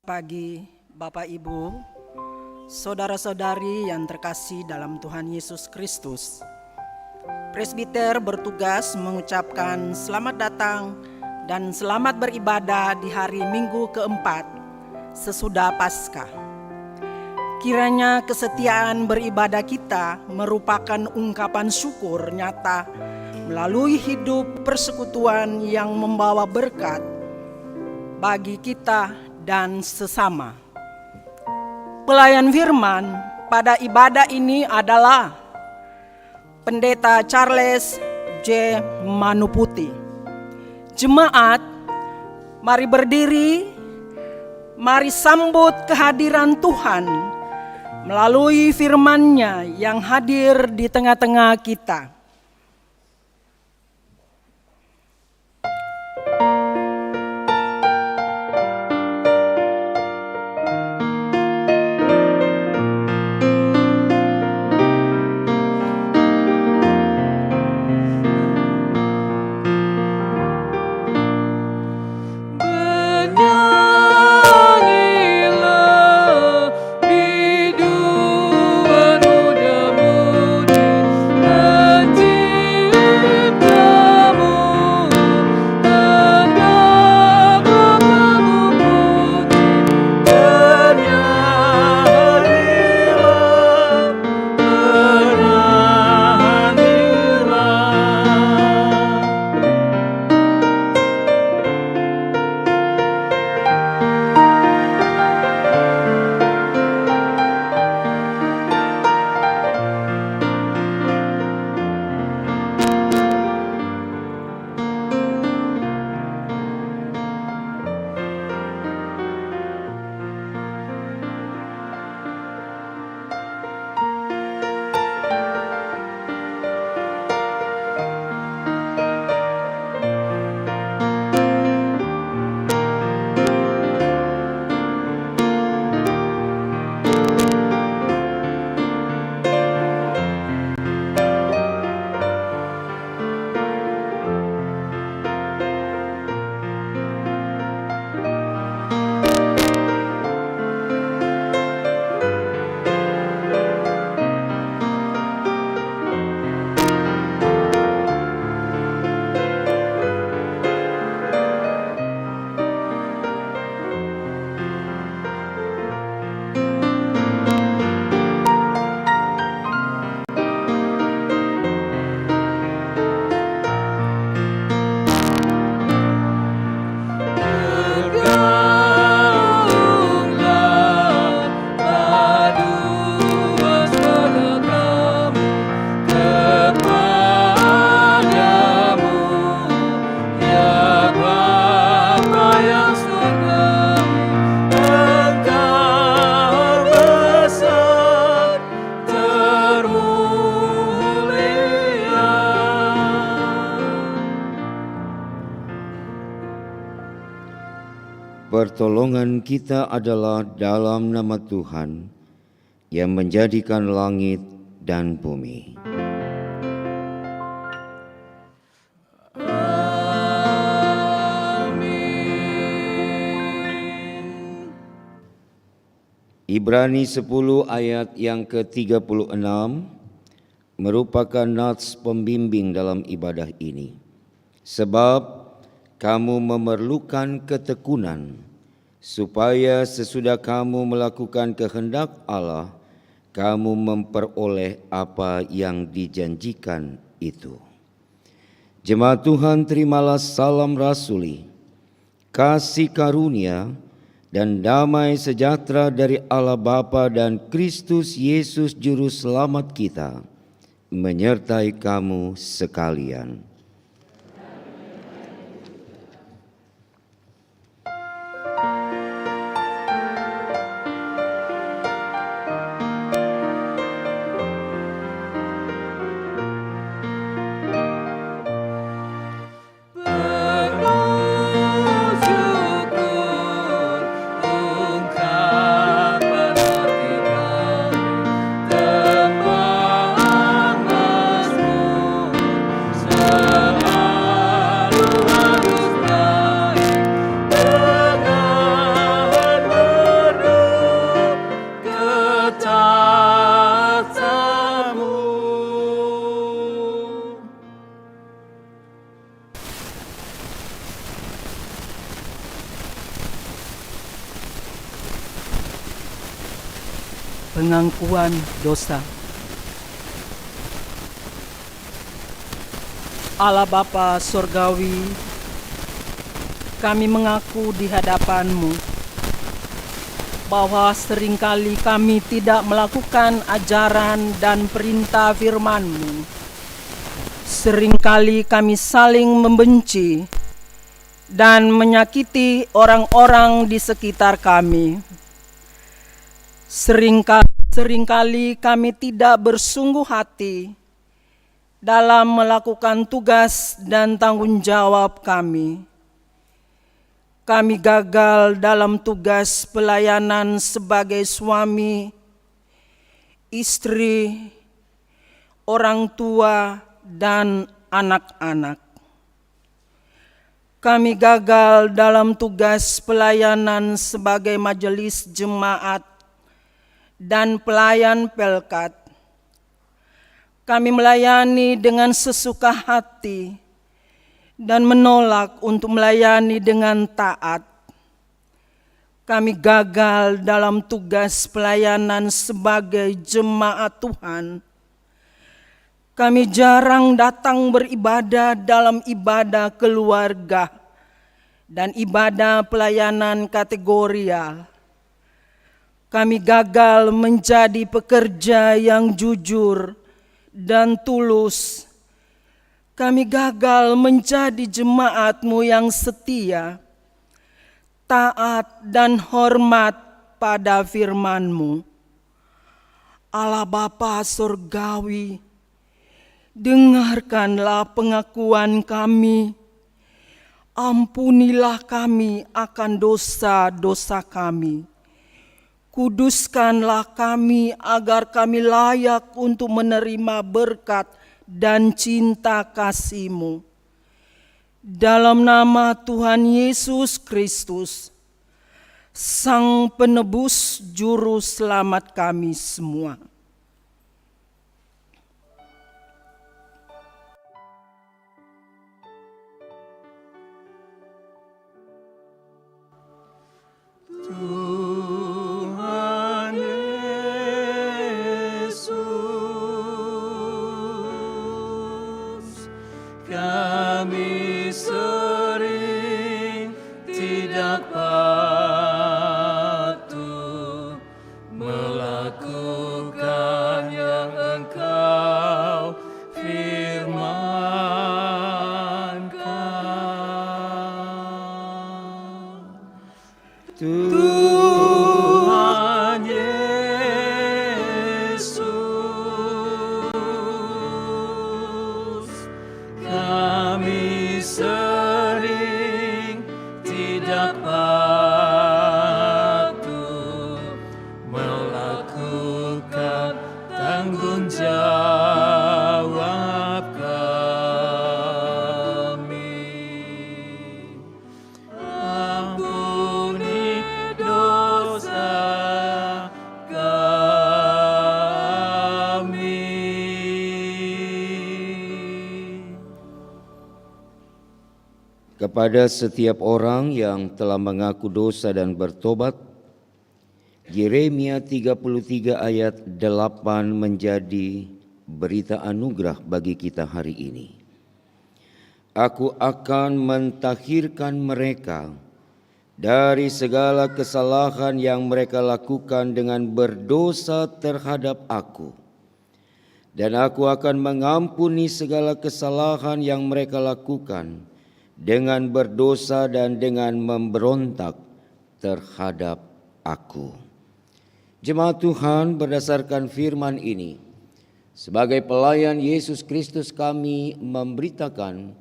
Pagi Bapak Ibu, saudara-saudari yang terkasih dalam Tuhan Yesus Kristus. Presbiter bertugas mengucapkan selamat datang dan selamat beribadah di hari Minggu keempat sesudah Paskah. Kiranya kesetiaan beribadah kita merupakan ungkapan syukur nyata melalui hidup persekutuan yang membawa berkat bagi kita dan sesama. Pelayan firman pada ibadah ini adalah Pendeta Charles J. Manuputi. Jemaat, mari berdiri, mari sambut kehadiran Tuhan melalui firman-Nya yang hadir di tengah-tengah kita. Pertolongan kita adalah dalam nama Tuhan yang menjadikan langit dan bumi. Amin. Ibrani 10 ayat yang ke-36 merupakan nats pembimbing dalam ibadah ini. Sebab kamu memerlukan ketekunan, supaya sesudah kamu melakukan kehendak Allah, kamu memperoleh apa yang dijanjikan itu. Jemaat Tuhan, terimalah salam rasuli, kasih karunia, dan damai sejahtera dari Allah Bapa dan Kristus Yesus Juru Selamat kita, menyertai kamu sekalian. Love. pengampuan dosa. Allah Bapa Surgawi, kami mengaku di hadapan-Mu bahwa seringkali kami tidak melakukan ajaran dan perintah firman-Mu. Seringkali kami saling membenci dan menyakiti orang-orang di sekitar kami. Seringkali kami tidak bersungguh hati dalam melakukan tugas dan tanggung jawab kami. Kami gagal dalam tugas pelayanan sebagai suami, istri, orang tua, dan anak-anak. Kami gagal dalam tugas pelayanan sebagai majelis jemaat dan pelayan pelkat. Kami melayani dengan sesuka hati dan menolak untuk melayani dengan taat. Kami gagal dalam tugas pelayanan sebagai jemaat Tuhan. Kami jarang datang beribadah dalam ibadah keluarga dan ibadah pelayanan kategorial. Kami gagal menjadi pekerja yang jujur dan tulus. Kami gagal menjadi jemaat-Mu yang setia, taat dan hormat pada firman-Mu. Allah Bapa Surgawi, dengarkanlah pengakuan kami. Ampunilah kami akan dosa-dosa kami. Kuduskanlah kami agar kami layak untuk menerima berkat dan cinta kasih-Mu. Dalam nama Tuhan Yesus Kristus, Sang Penebus Juru Selamat kami semua. Tuhan Yesus, kami sering tidak patuh melakukan yang Engkau firmankan. Tuhan Yesus, kami sering tidak patuh melakukan tanggung jawab kami. Ampuni dosa kami. Kepada setiap orang yang telah mengaku dosa dan bertobat, Yeremia 33 ayat 8 menjadi berita anugerah bagi kita hari ini. Aku akan mentahirkan mereka dari segala kesalahan yang mereka lakukan dengan berdosa terhadap aku. Dan aku akan mengampuni segala kesalahan yang mereka lakukan dengan berdosa dan dengan memberontak terhadap aku. Jemaat Tuhan, berdasarkan firman ini, sebagai pelayan Yesus Kristus kami memberitakan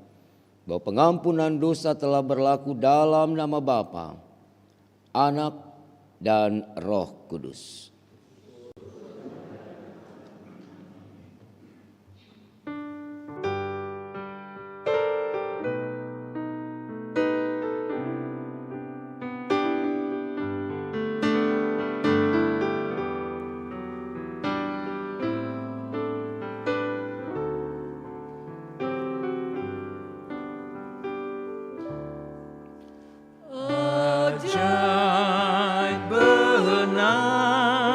bahwa pengampunan dosa telah berlaku dalam nama Bapa, Anak, dan Roh Kudus. Ajaib benar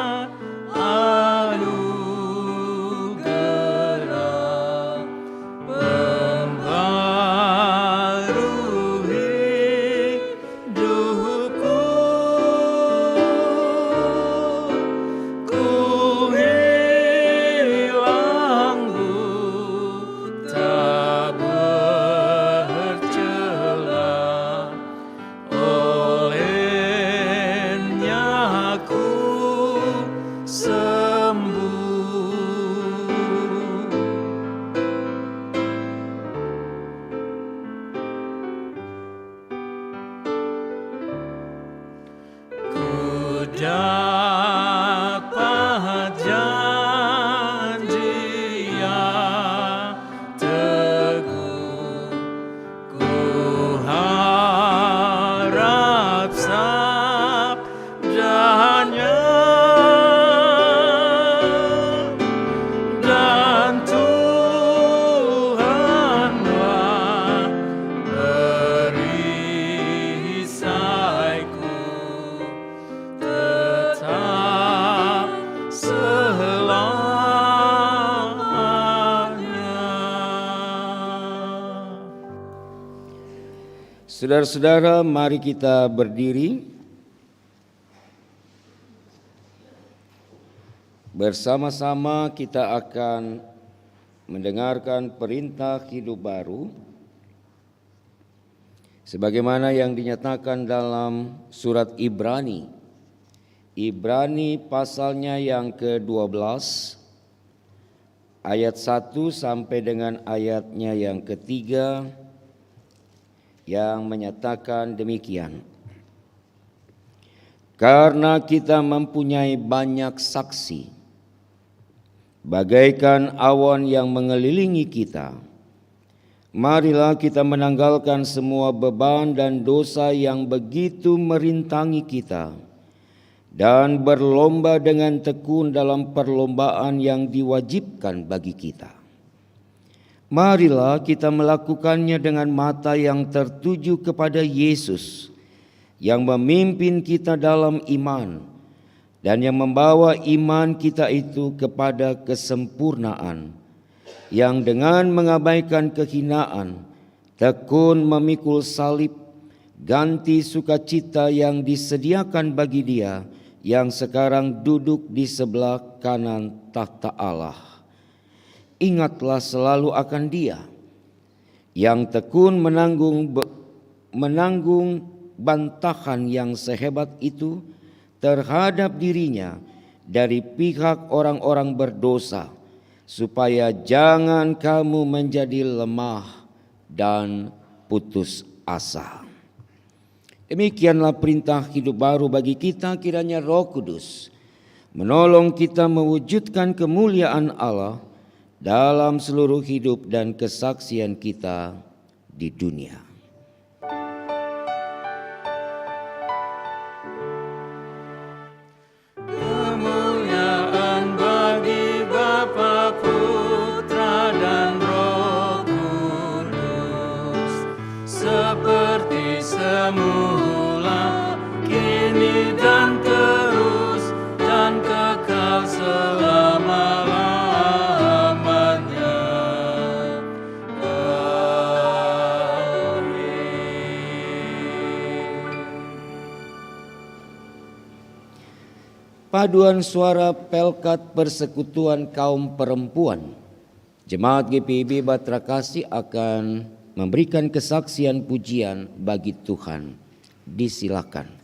dapat janji yang teguh. Ku harap sabdanya dan Tuhanlah perisaiku tetap selamanya. Saudara-saudara, mari kita berdiri bersama-sama. Kita akan mendengarkan perintah hidup baru sebagaimana yang dinyatakan dalam surat Ibrani. Ibrani pasalnya yang ke-12 ayat 1 sampai dengan ayatnya yang ketiga, yang menyatakan demikian. Karena kita mempunyai banyak saksi, bagaikan awan yang mengelilingi kita, marilah kita menanggalkan semua beban dan dosa yang begitu merintangi kita, dan berlomba dengan tekun dalam perlombaan yang diwajibkan bagi kita. Marilah kita melakukannya dengan mata yang tertuju kepada Yesus, yang memimpin kita dalam iman dan yang membawa iman kita itu kepada kesempurnaan, yang dengan mengabaikan kehinaan, tekun memikul salib, ganti sukacita yang disediakan bagi Dia yang sekarang duduk di sebelah kanan tahta Allah. Ingatlah selalu akan Dia yang tekun menanggung bantahan yang sehebat itu terhadap dirinya dari pihak orang-orang berdosa, supaya jangan kamu menjadi lemah dan putus asa. Demikianlah perintah hidup baru bagi kita. Kiranya Roh Kudus menolong kita mewujudkan kemuliaan Allah dalam seluruh hidup dan kesaksian kita di dunia. Kemuliaan bagi Bapa, Putra, dan Roh Kudus, seperti semula, kini dan terus, dan kekal selama-lamanya. Paduan suara Pelkat Persekutuan Kaum Perempuan Jemaat GPIB Batra Kasih akan memberikan kesaksian pujian bagi Tuhan. Disilakan.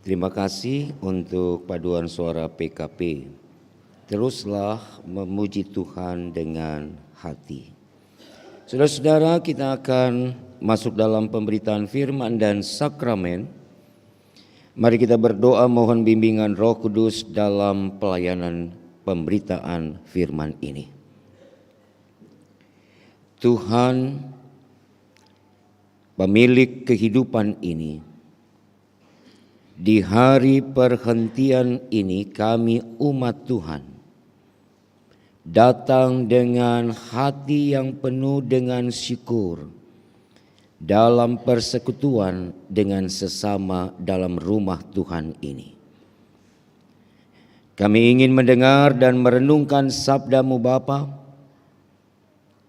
Terima kasih untuk paduan suara PKP. Teruslah memuji Tuhan dengan hati. Saudara-saudara, kita akan masuk dalam pemberitaan firman dan sakramen. Mari kita berdoa mohon bimbingan Roh Kudus dalam pelayanan pemberitaan firman ini. Tuhan, pemilik kehidupan ini, di hari perhentian ini kami umat Tuhan datang dengan hati yang penuh dengan syukur dalam persekutuan dengan sesama dalam rumah Tuhan ini. Kami ingin mendengar dan merenungkan sabda-Mu Bapa,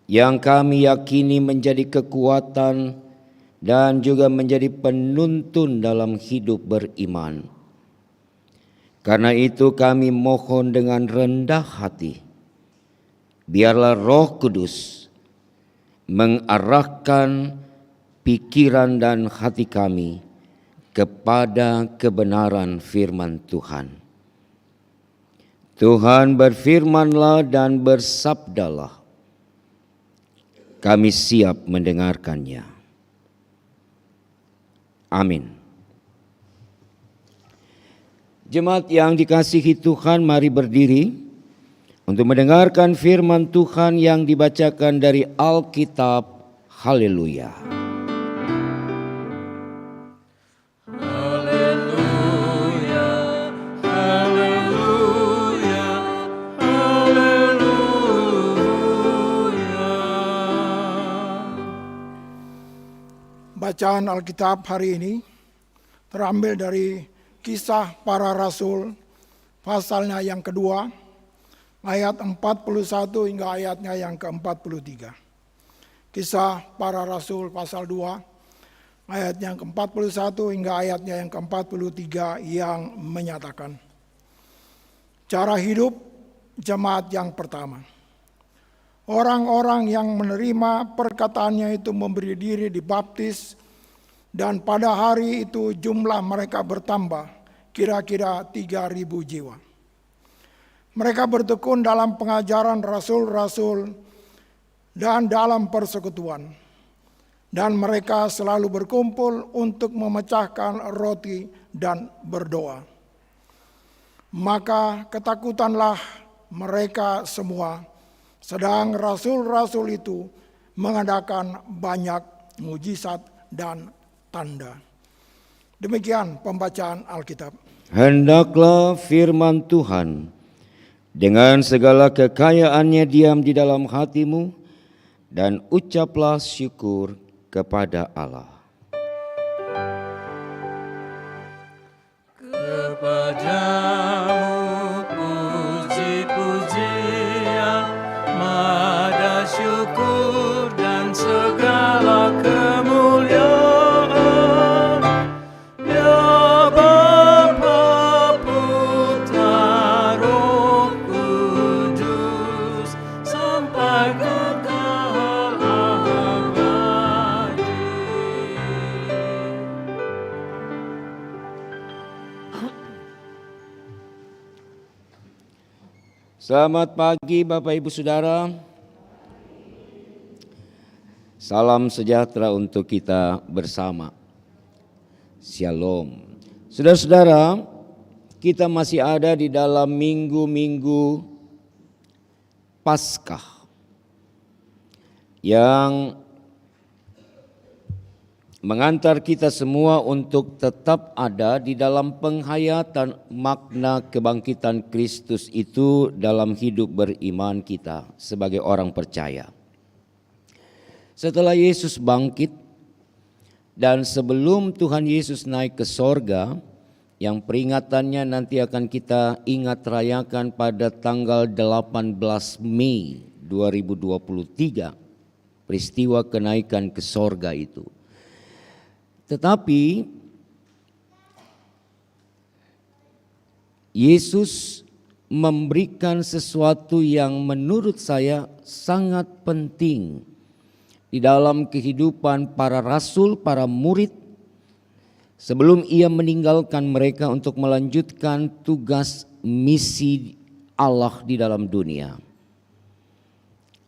yang kami yakini menjadi kekuatan dan juga menjadi penuntun dalam hidup beriman. Karena itu kami mohon dengan rendah hati, biarlah Roh Kudus mengarahkan pikiran dan hati kami kepada kebenaran firman Tuhan. Tuhan, berfirmanlah dan bersabdalah, kami siap mendengarkannya. Amin. Jemaat yang dikasihi Tuhan, mari berdiri untuk mendengarkan firman Tuhan yang dibacakan dari Alkitab. Haleluya. Haleluya, haleluya, haleluya. Bacaan Alkitab hari ini terambil dari Kisah Para Rasul pasalnya yang kedua, ayat 41 hingga ayatnya yang ke-43. Kisah Para Rasul pasal 2, ayat yang ke-41 hingga ayatnya yang ke-43 yang menyatakan cara hidup jemaat yang pertama. Orang-orang yang menerima perkataannya itu memberi diri dibaptis, dan pada hari itu jumlah mereka bertambah kira-kira 3.000 jiwa. Mereka bertekun dalam pengajaran rasul-rasul dan dalam persekutuan. Dan mereka selalu berkumpul untuk memecahkan roti dan berdoa. Maka ketakutanlah mereka semua, sedang rasul-rasul itu mengadakan banyak mujizat dan tanda. Demikian pembacaan Alkitab. Hendaklah firman Tuhan dengan segala kekayaannya diam di dalam hatimu, dan ucaplah syukur kepada Allah. Kepadamu puji-pujian, mada syukur dan segala kemuliaan, ya Bapa, Putra, Roh Kudus, sampai kekal abadi. Selamat pagi Bapak Ibu Saudara. Salam sejahtera untuk kita bersama. Shalom. Saudara-saudara, kita masih ada di dalam minggu-minggu Paskah yang mengantar kita semua untuk tetap ada di dalam penghayatan makna kebangkitan Kristus itu dalam hidup beriman kita sebagai orang percaya. Setelah Yesus bangkit dan sebelum Tuhan Yesus naik ke sorga, yang peringatannya nanti akan kita ingat rayakan pada tanggal 18 Mei 2023, peristiwa kenaikan ke sorga itu. Tetapi Yesus memberikan sesuatu yang menurut saya sangat penting di dalam kehidupan para rasul, para murid, sebelum ia meninggalkan mereka untuk melanjutkan tugas misi Allah di dalam dunia.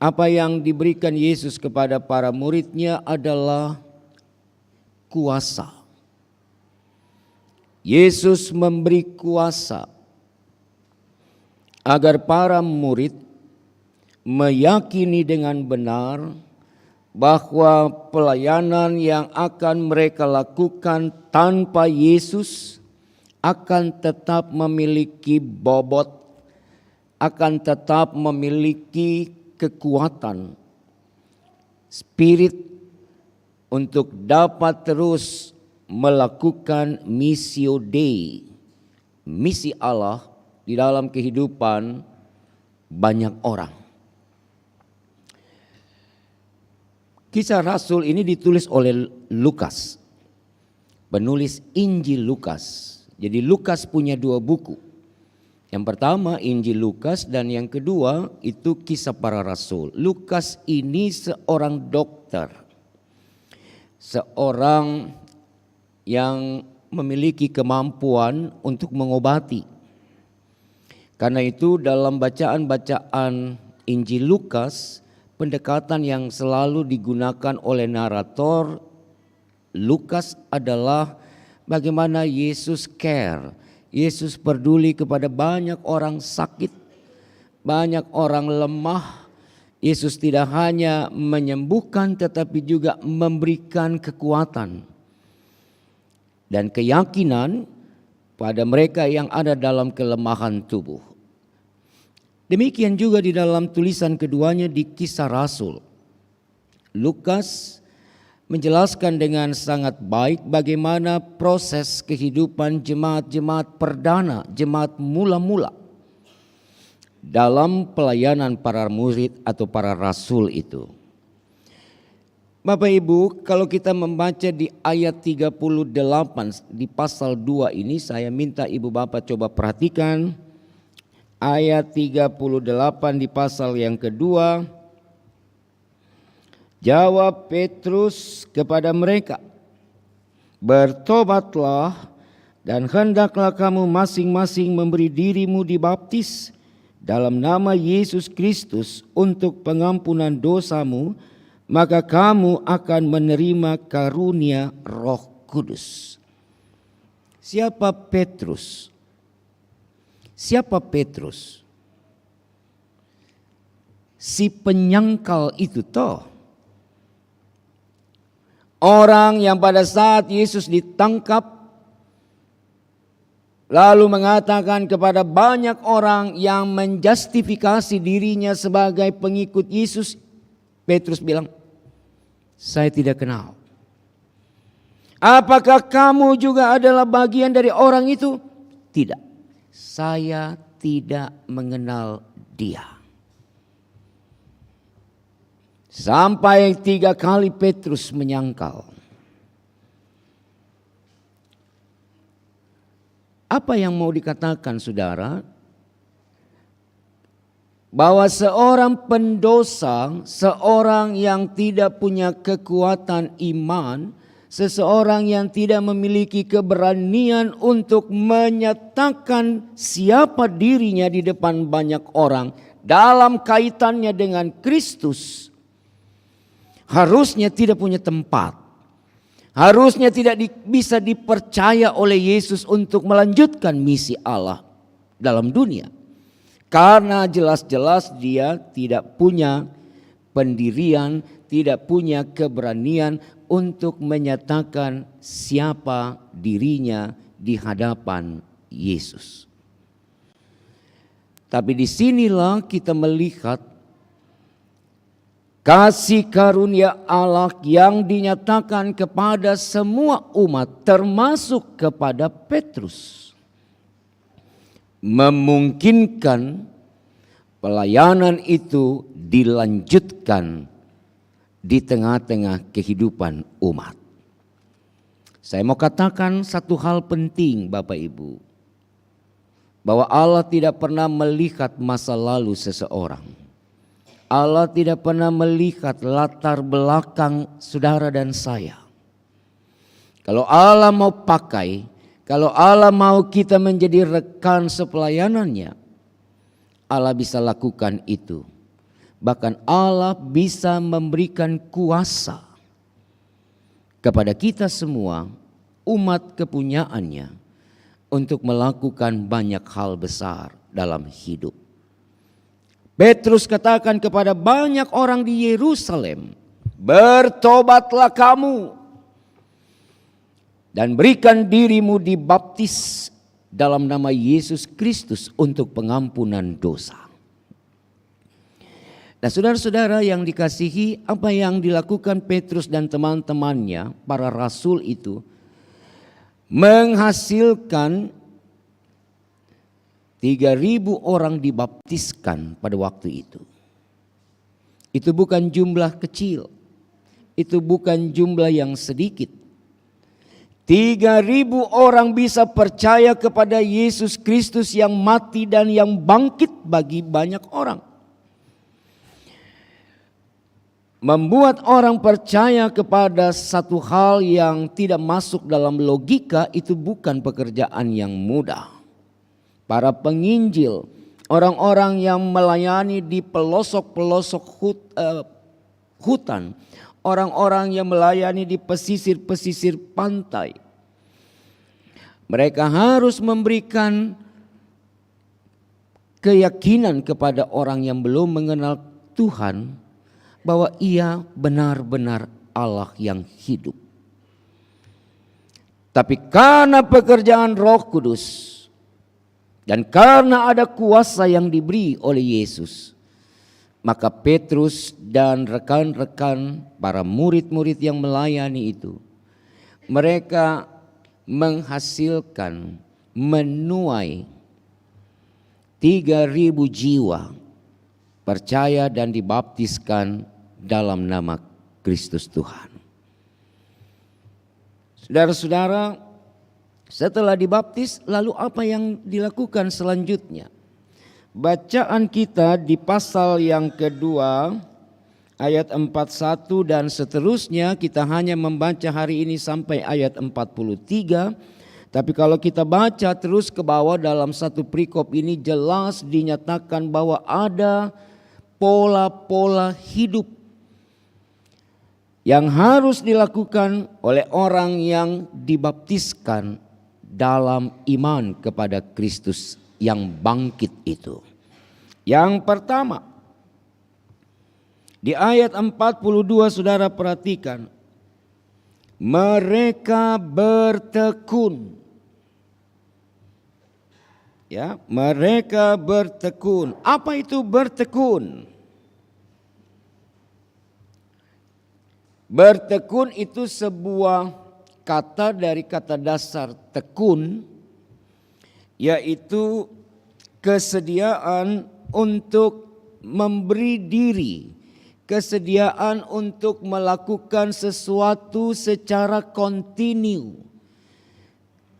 Apa yang diberikan Yesus kepada para muridnya adalah kuasa. Yesus memberi kuasa agar para murid meyakini dengan benar bahwa pelayanan yang akan mereka lakukan tanpa Yesus akan tetap memiliki bobot, akan tetap memiliki kekuatan, spirit untuk dapat terus melakukan missio Dei, misi Allah di dalam kehidupan banyak orang. Kisah Rasul ini ditulis oleh Lukas, penulis Injil Lukas. Jadi Lukas punya 2 buku. Yang pertama Injil Lukas dan yang kedua itu Kisah Para Rasul. Lukas ini seorang dokter, seorang yang memiliki kemampuan untuk mengobati. Karena itu dalam bacaan-bacaan Injil Lukas, pendekatan yang selalu digunakan oleh narator Lukas adalah bagaimana Yesus care. Yesus peduli kepada banyak orang sakit, banyak orang lemah. Yesus tidak hanya menyembuhkan tetapi juga memberikan kekuatan dan keyakinan pada mereka yang ada dalam kelemahan tubuh. Demikian juga di dalam tulisan keduanya di Kisah Rasul. Lukas menjelaskan dengan sangat baik bagaimana proses kehidupan jemaat-jemaat perdana, jemaat mula-mula dalam pelayanan para murid atau para rasul itu. Bapak Ibu, kalau kita membaca di ayat 38 di pasal 2 ini, saya minta Ibu Bapak coba perhatikan ayat 38 di pasal yang kedua. Jawab Petrus kepada mereka, bertobatlah dan hendaklah kamu masing-masing memberi dirimu dibaptis dalam nama Yesus Kristus untuk pengampunan dosamu, maka kamu akan menerima karunia Roh Kudus. Siapa Petrus? Siapa Petrus? Si penyangkal itu toh. Orang yang pada saat Yesus ditangkap lalu mengatakan kepada banyak orang yang menjustifikasi dirinya sebagai pengikut Yesus, Petrus bilang, saya tidak kenal. Apakah kamu juga adalah bagian dari orang itu? Tidak, saya tidak mengenal dia. Sampai 3 kali Petrus menyangkal. Apa yang mau dikatakan saudara? Bahwa seorang pendosa, seorang yang tidak punya kekuatan iman, seseorang yang tidak memiliki keberanian untuk menyatakan siapa dirinya di depan banyak orang dalam kaitannya dengan Kristus, harusnya tidak punya tempat. Harusnya tidak bisa dipercaya oleh Yesus untuk melanjutkan misi Allah dalam dunia. Karena jelas-jelas dia tidak punya pendirian, tidak punya keberanian untuk menyatakan siapa dirinya di hadapan Yesus. Tapi disinilah kita melihat kasih karunia Allah yang dinyatakan kepada semua umat termasuk kepada Petrus. Memungkinkan pelayanan itu dilanjutkan di tengah-tengah kehidupan umat. Saya mau katakan satu hal penting Bapak Ibu. Bahwa Allah tidak pernah melihat masa lalu seseorang. Allah tidak pernah melihat latar belakang saudara dan saya. Kalau Allah mau pakai, kalau Allah mau kita menjadi rekan sepelayanannya, Allah bisa lakukan itu. Bahkan Allah bisa memberikan kuasa kepada kita semua, umat kepunyaannya, untuk melakukan banyak hal besar dalam hidup. Petrus katakan kepada banyak orang di Yerusalem, bertobatlah kamu dan berikan dirimu dibaptis dalam nama Yesus Kristus untuk pengampunan dosa. Nah, saudara-saudara yang dikasihi, apa yang dilakukan Petrus dan teman-temannya, para rasul itu, menghasilkan 3.000 orang dibaptiskan pada waktu itu. Itu bukan jumlah kecil, itu bukan jumlah yang sedikit. 3.000 orang bisa percaya kepada Yesus Kristus yang mati dan yang bangkit bagi banyak orang. Membuat orang percaya kepada satu hal yang tidak masuk dalam logika itu bukan pekerjaan yang mudah. Para penginjil, orang-orang yang melayani di pelosok-pelosok hutan, orang-orang yang melayani di pesisir-pesisir pantai, mereka harus memberikan keyakinan kepada orang yang belum mengenal Tuhan, bahwa Ia benar-benar Allah yang hidup. Tapi karena pekerjaan Roh Kudus dan karena ada kuasa yang diberi oleh Yesus, maka Petrus dan rekan-rekan para murid-murid yang melayani itu, mereka menghasilkan, menuai 3.000 jiwa percaya dan dibaptiskan dalam nama Kristus Tuhan. Saudara-saudara, setelah dibaptis, lalu apa yang dilakukan selanjutnya? Bacaan kita di pasal yang kedua, ayat 41 dan seterusnya, kita hanya membaca hari ini sampai ayat 43. Tapi kalau kita baca terus ke bawah dalam satu perikop ini, jelas dinyatakan bahwa ada pola-pola hidup yang harus dilakukan oleh orang yang dibaptiskan dalam iman kepada Kristus yang bangkit itu. Yang pertama, di ayat 42 saudara perhatikan, mereka bertekun. Ya, mereka bertekun. Apa itu bertekun? Bertekun itu sebuah kata dari kata dasar tekun, yaitu kesediaan untuk memberi diri, kesediaan untuk melakukan sesuatu secara kontinu.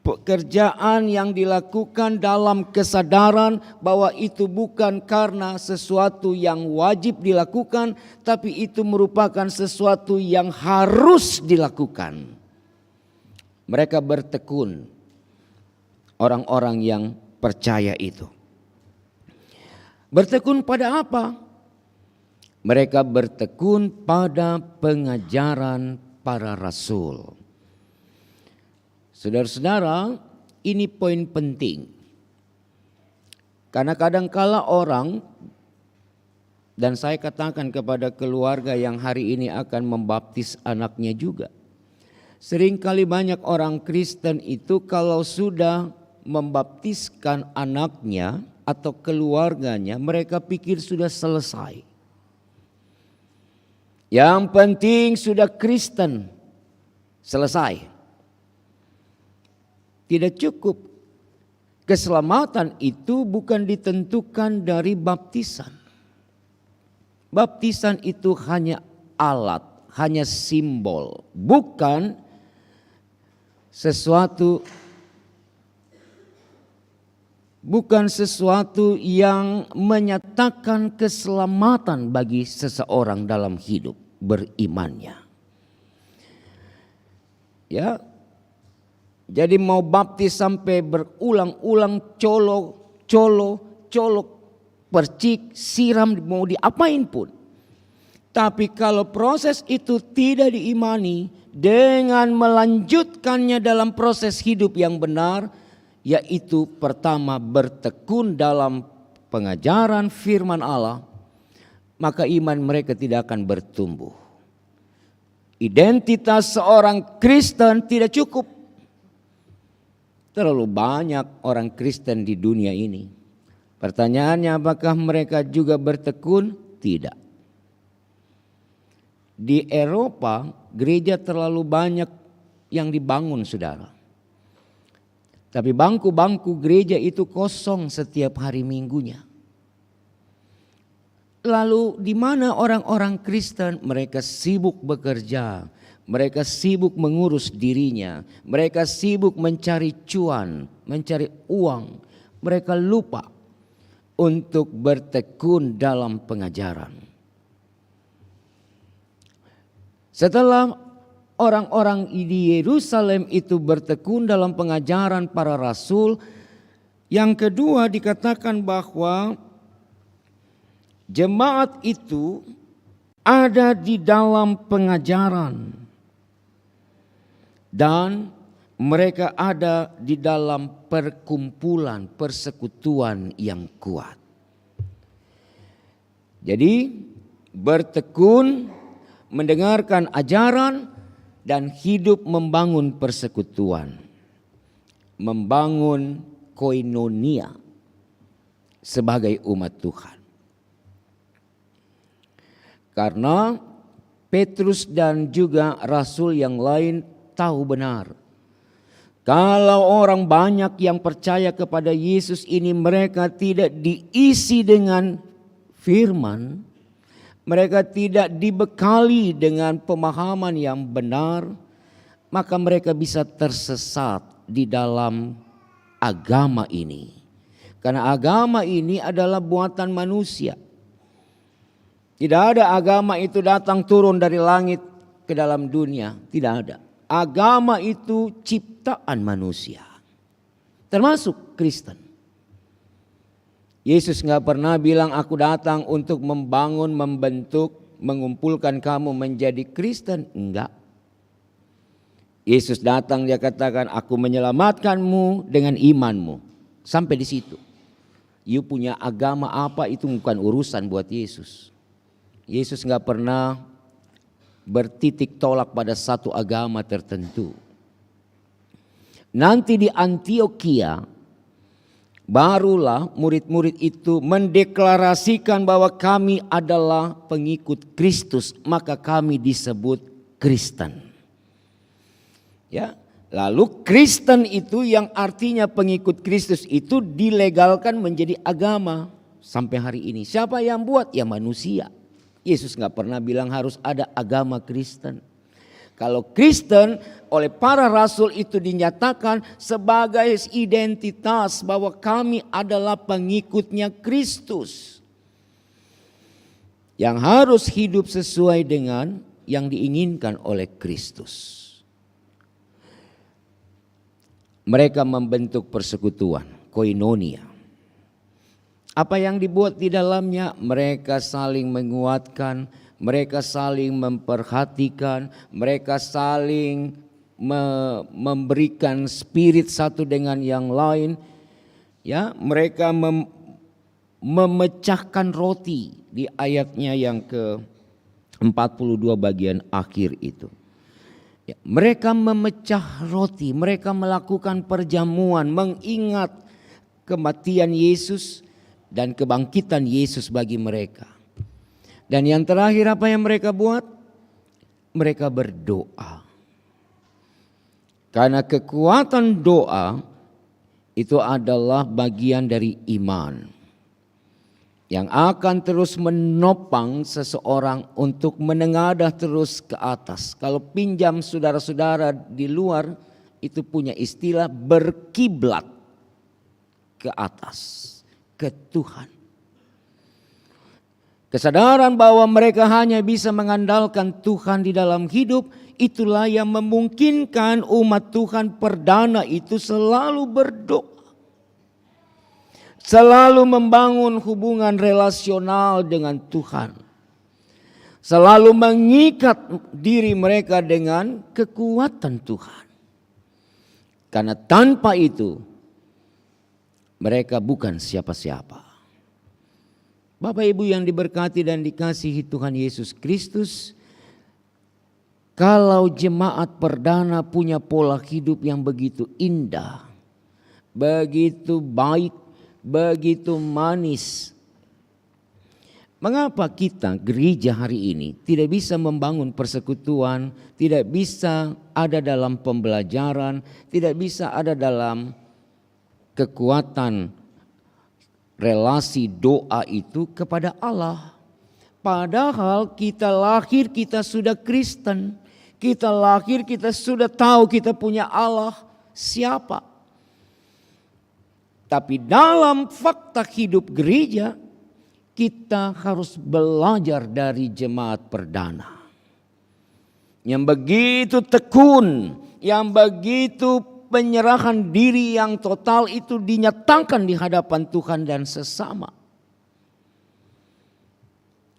Pekerjaan yang dilakukan dalam kesadaran bahwa itu bukan karena sesuatu yang wajib dilakukan, tapi itu merupakan sesuatu yang harus dilakukan. Mereka bertekun, orang-orang yang percaya itu. Bertekun pada apa? Mereka bertekun pada pengajaran para rasul. Saudara-saudara, ini poin penting. Karena kadangkala orang, dan saya katakan kepada keluarga yang hari ini akan membaptis anaknya juga. Seringkali banyak orang Kristen itu kalau sudah membaptiskan anaknya atau keluarganya, mereka pikir sudah selesai. Yang penting sudah Kristen, selesai. Tidak cukup. Keselamatan itu bukan ditentukan dari baptisan. Baptisan itu hanya alat, hanya simbol, bukan sesuatu yang menyatakan keselamatan bagi seseorang dalam hidup berimannya. Ya, Jadi mau baptis sampai berulang-ulang, colok, percik, siram, mau diapain pun. Tapi kalau proses itu tidak diimani dengan melanjutkannya dalam proses hidup yang benar, yaitu pertama bertekun dalam pengajaran firman Allah, maka iman mereka tidak akan bertumbuh. Identitas seorang Kristen tidak cukup. Terlalu banyak orang Kristen di dunia ini. Pertanyaannya, apakah mereka juga bertekun? Tidak. Di Eropa gereja terlalu banyak yang dibangun, saudara. Tapi bangku-bangku gereja itu kosong setiap hari Minggunya. Lalu di mana orang-orang Kristen? Mereka sibuk bekerja, mereka sibuk mengurus dirinya, mereka sibuk mencari cuan, mencari uang. Mereka lupa untuk bertekun dalam pengajaran. Setelah orang-orang di Yerusalem itu bertekun dalam pengajaran para rasul, yang kedua dikatakan bahwa jemaat itu ada di dalam pengajaran dan mereka ada di dalam perkumpulan, persekutuan yang kuat. Jadi bertekun, mendengarkan ajaran, dan hidup membangun persekutuan, membangun koinonia sebagai umat Tuhan. Karena Petrus dan juga rasul yang lain tahu benar, kalau orang banyak yang percaya kepada Yesus ini mereka tidak diisi dengan firman, mereka tidak dibekali dengan pemahaman yang benar, maka mereka bisa tersesat di dalam agama ini. Karena agama ini adalah buatan manusia. Tidak ada agama itu datang turun dari langit ke dalam dunia. Tidak ada. Agama itu ciptaan manusia. Termasuk Kristen. Yesus gak pernah bilang aku datang untuk membangun, membentuk, mengumpulkan kamu menjadi Kristen. Enggak. Yesus datang, dia katakan aku menyelamatkanmu dengan imanmu. Sampai di situ. You punya agama apa itu bukan urusan buat Yesus. Yesus gak pernah bertitik tolak pada satu agama tertentu. Nanti di Antioquia barulah murid-murid itu mendeklarasikan bahwa kami adalah pengikut Kristus, maka kami disebut Kristen. Ya, lalu Kristen itu yang artinya pengikut Kristus itu dilegalkan menjadi agama sampai hari ini. Siapa yang buat? Ya manusia. Yesus gak pernah bilang harus ada agama Kristen. Kalau Kristen oleh para rasul itu dinyatakan sebagai identitas bahwa kami adalah pengikutnya Kristus. Yang harus hidup sesuai dengan yang diinginkan oleh Kristus. Mereka membentuk persekutuan, koinonia. Apa yang dibuat di dalamnya? Mereka saling menguatkan, mereka saling memperhatikan, mereka saling memberikan spirit satu dengan yang lain. Ya, mereka memecahkan roti di ayatnya yang ke-42 bagian akhir itu. Ya, mereka memecah roti, mereka melakukan perjamuan, mengingat kematian Yesus dan kebangkitan Yesus bagi mereka. Dan yang terakhir apa yang mereka buat? Mereka berdoa. Karena kekuatan doa itu adalah bagian dari iman. Yang akan terus menopang seseorang untuk menengadah terus ke atas. Kalau pinjam saudara-saudara di luar itu punya istilah berkiblat ke atas. Ke Tuhan. Kesadaran bahwa mereka hanya bisa mengandalkan Tuhan di dalam hidup, itulah yang memungkinkan umat Tuhan perdana itu selalu berdoa. Selalu membangun hubungan relasional dengan Tuhan. Selalu mengikat diri mereka dengan kekuatan Tuhan. Karena tanpa itu mereka bukan siapa-siapa. Bapak Ibu yang diberkati dan dikasihi Tuhan Yesus Kristus, kalau jemaat perdana punya pola hidup yang begitu indah, begitu baik, begitu manis, mengapa kita gereja hari ini tidak bisa membangun persekutuan, tidak bisa ada dalam pembelajaran, tidak bisa ada dalam kekuatan relasi doa itu kepada Allah? Padahal kita lahir kita sudah Kristen, kita lahir kita sudah tahu kita punya Allah siapa. Tapi dalam fakta hidup gereja, kita harus belajar dari jemaat perdana yang begitu tekun, yang begitu penyerahan diri yang total itu dinyatakan di hadapan Tuhan dan sesama.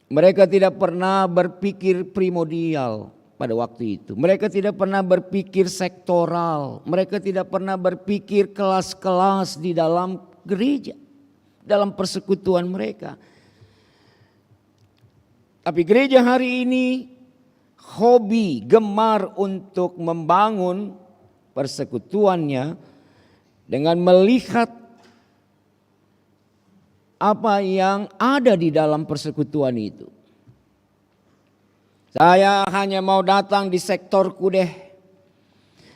Mereka tidak pernah berpikir primordial pada waktu itu. Mereka tidak pernah berpikir sektoral. Mereka tidak pernah berpikir kelas-kelas di dalam gereja, dalam persekutuan mereka. Tapi gereja hari ini hobi, gemar untuk membangun persekutuannya dengan melihat apa yang ada di dalam persekutuan itu. Saya hanya mau datang di sektorku deh.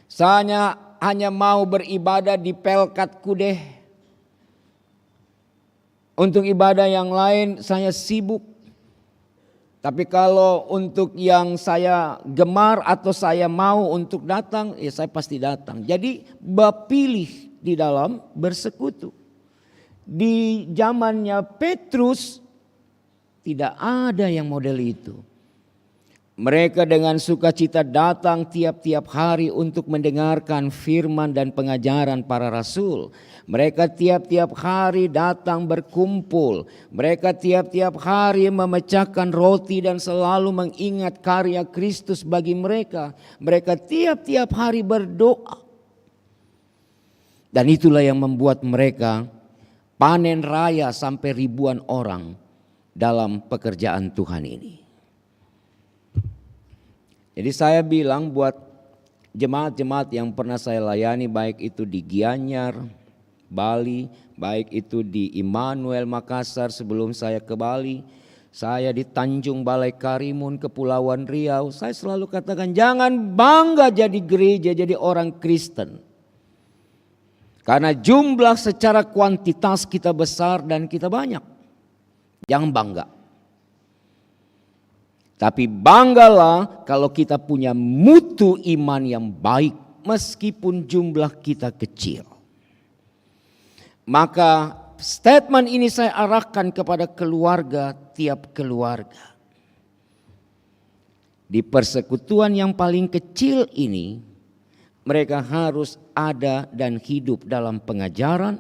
Saya hanya mau beribadah di pelkatku deh. Untuk ibadah yang lain saya sibuk. Tapi kalau untuk yang saya gemar atau saya mau untuk datang, ya saya pasti datang. Jadi bapilih di dalam bersekutu. Di zamannya Petrus tidak ada yang model itu. Mereka dengan sukacita datang tiap-tiap hari untuk mendengarkan firman dan pengajaran para rasul. Mereka tiap-tiap hari datang berkumpul. Mereka tiap-tiap hari memecahkan roti dan selalu mengingat karya Kristus bagi mereka. Mereka tiap-tiap hari berdoa. Dan itulah yang membuat mereka panen raya sampai ribuan orang dalam pekerjaan Tuhan ini. Jadi saya bilang buat jemaat-jemaat yang pernah saya layani, baik itu di Gianyar, Bali, baik itu di Immanuel Makassar sebelum saya ke Bali, saya di Tanjung Balai Karimun, Kepulauan Riau, saya selalu katakan jangan bangga jadi gereja, jadi orang Kristen. Karena jumlah secara kuantitas kita besar dan kita banyak. Jangan bangga. Tapi banggalah kalau kita punya mutu iman yang baik meskipun jumlah kita kecil. Maka statement ini saya arahkan kepada keluarga, tiap keluarga. Di persekutuan yang paling kecil ini, mereka harus ada dan hidup dalam pengajaran,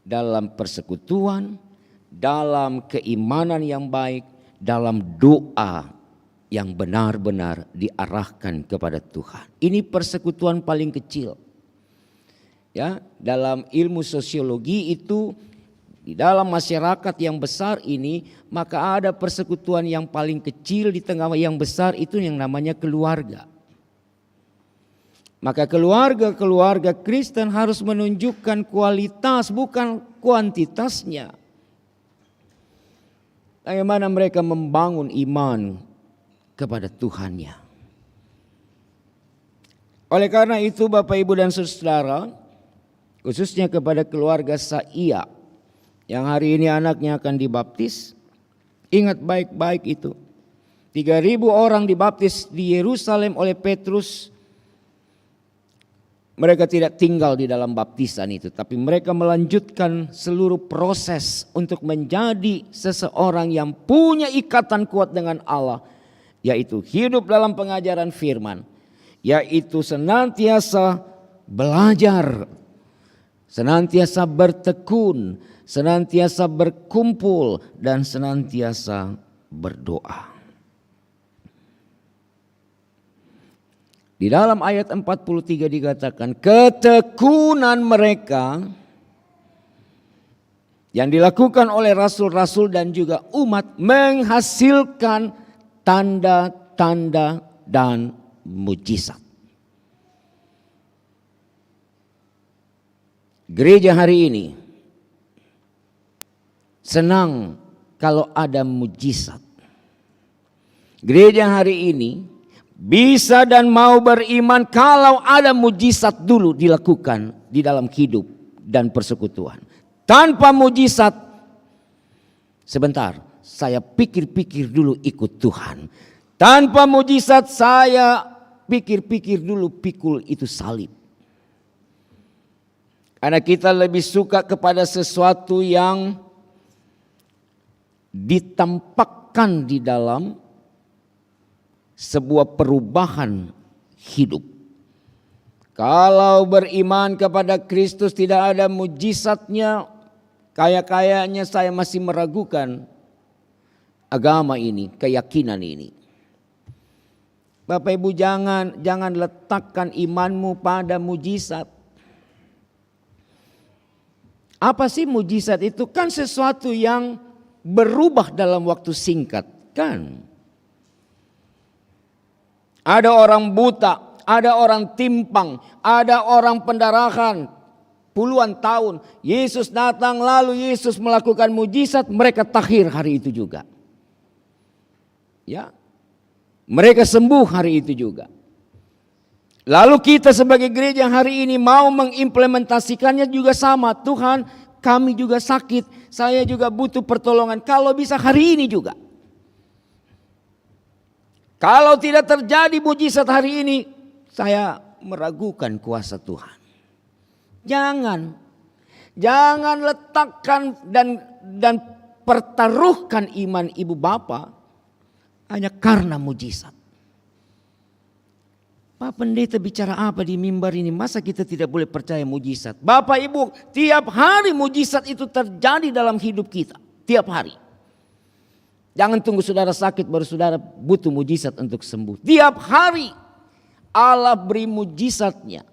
dalam persekutuan, dalam keimanan yang baik, dalam doa yang benar-benar diarahkan kepada Tuhan. Ini persekutuan paling kecil. Ya, dalam ilmu sosiologi itu di dalam masyarakat yang besar ini, maka ada persekutuan yang paling kecil di tengah yang besar itu yang namanya keluarga. Maka keluarga Kristen harus menunjukkan kualitas bukan kuantitasnya. Bagaimana mereka membangun iman kepada Tuhannya. Oleh karena itu Bapak Ibu dan Saudara, khususnya kepada keluarga Saia yang hari ini anaknya akan dibaptis, ingat baik-baik itu. 3.000 orang dibaptis di Yerusalem oleh Petrus. mereka tidak tinggal di dalam baptisan itu, tapi mereka melanjutkan seluruh proses untuk menjadi seseorang yang punya ikatan kuat dengan Allah, yaitu hidup dalam pengajaran firman, yaitu senantiasa belajar, senantiasa bertekun, senantiasa berkumpul, dan senantiasa berdoa. Di dalam ayat 43 dikatakan ketekunan mereka yang dilakukan oleh rasul-rasul dan juga umat menghasilkan tanda-tanda dan mujizat. Gereja hari ini senang kalau ada mujizat. Gereja hari ini bisa dan mau beriman kalau ada mujizat dulu dilakukan di dalam hidup dan persekutuan. Tanpa mujizat, sebentar, saya pikir-pikir dulu ikut Tuhan. Tanpa mujizat saya pikir-pikir dulu pikul itu salib. Karena kita lebih suka kepada sesuatu yang ditampakkan di dalam sebuah perubahan hidup. Kalau beriman kepada Kristus tidak ada mujizatnya, kayaknya saya masih meragukan agama ini, keyakinan ini. Bapak Ibu jangan letakkan imanmu pada mujizat. Apa sih mujizat itu? Kan sesuatu yang berubah dalam waktu singkat, kan? Ada orang buta, ada orang timpang, ada orang pendarahan puluhan tahun. Yesus datang lalu Yesus melakukan mujizat, mereka takhir hari itu juga. Ya. Mereka sembuh hari itu juga. Lalu kita sebagai gereja hari ini mau mengimplementasikannya juga sama. Tuhan, kami juga sakit, saya juga butuh pertolongan. Kalau bisa hari ini juga. Kalau tidak terjadi mujizat hari ini, saya meragukan kuasa Tuhan. Jangan letakkan dan pertaruhkan iman ibu bapa hanya karena mujizat. Pak Pendeta bicara apa di mimbar ini? Masa kita tidak boleh percaya mujizat? Bapak Ibu, tiap hari mujizat itu terjadi dalam hidup kita. Tiap hari. Jangan tunggu saudara sakit baru saudara butuh mujizat untuk sembuh. Tiap hari Allah beri mujizatnya.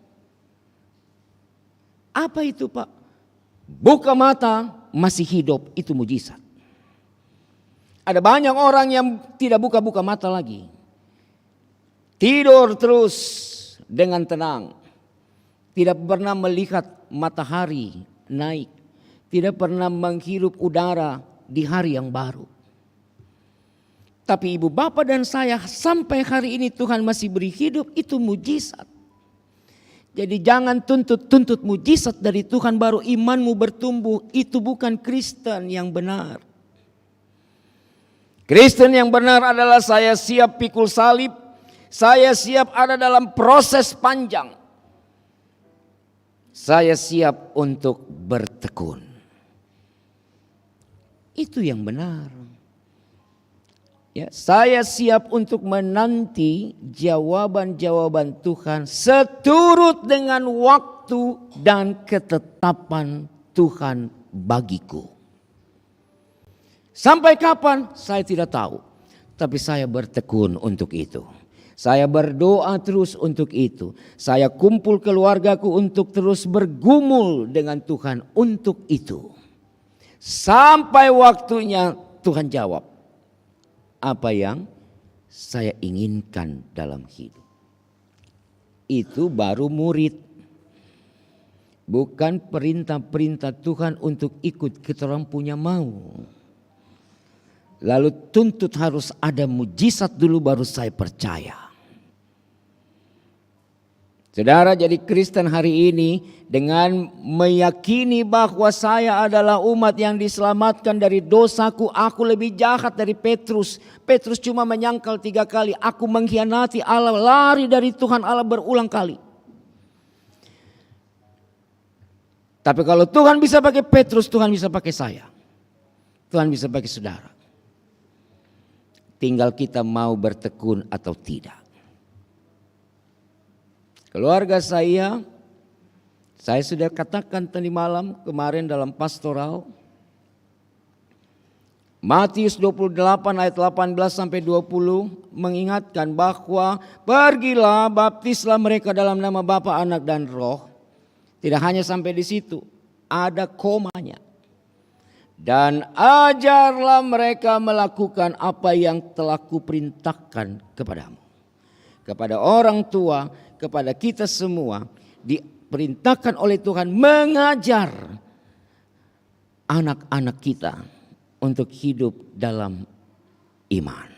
Apa itu Pak? Buka mata masih hidup, itu mujizat. Ada banyak orang yang tidak buka-buka mata lagi. Tidur terus dengan tenang. Tidak pernah melihat matahari naik. Tidak pernah menghirup udara di hari yang baru. Tapi ibu bapak dan saya sampai hari ini Tuhan masih beri hidup, itu mujizat. Jadi jangan tuntut mujizat dari Tuhan baru imanmu bertumbuh. Itu bukan Kristen yang benar. Kristen yang benar adalah saya siap pikul salib. Saya siap ada dalam proses panjang. Saya siap untuk bertekun. Itu yang benar. Ya, saya siap untuk menanti jawaban-jawaban Tuhan seturut dengan waktu dan ketetapan Tuhan bagiku. Sampai kapan? Saya tidak tahu. Tapi saya bertekun untuk itu. Saya berdoa terus untuk itu. Saya kumpul keluargaku untuk terus bergumul dengan Tuhan untuk itu. Sampai waktunya Tuhan jawab apa yang saya inginkan dalam hidup. Itu baru murid. Bukan perintah-perintah Tuhan untuk ikut kita orang punya mau. Lalu tuntut harus ada mujizat dulu baru saya percaya. Saudara, jadi Kristen hari ini dengan meyakini bahwa saya adalah umat yang diselamatkan dari dosaku, aku lebih jahat dari Petrus. Petrus cuma menyangkal 3 kali, aku mengkhianati Allah, lari dari Tuhan Allah berulang kali. Tapi kalau Tuhan bisa pakai Petrus, Tuhan bisa pakai saya. Tuhan bisa pakai saudara. Tinggal kita mau bertekun atau tidak. Keluarga saya sudah katakan tadi malam kemarin dalam pastoral. Matius 28 ayat 18 sampai 20 mengingatkan bahwa pergilah baptislah mereka dalam nama Bapa, Anak dan Roh. Tidak hanya sampai di situ, ada komanya. Dan ajarlah mereka melakukan apa yang telah kuperintahkan kepadamu. Kepada orang tua, kepada kita semua diperintahkan oleh Tuhan mengajar anak-anak kita untuk hidup dalam iman.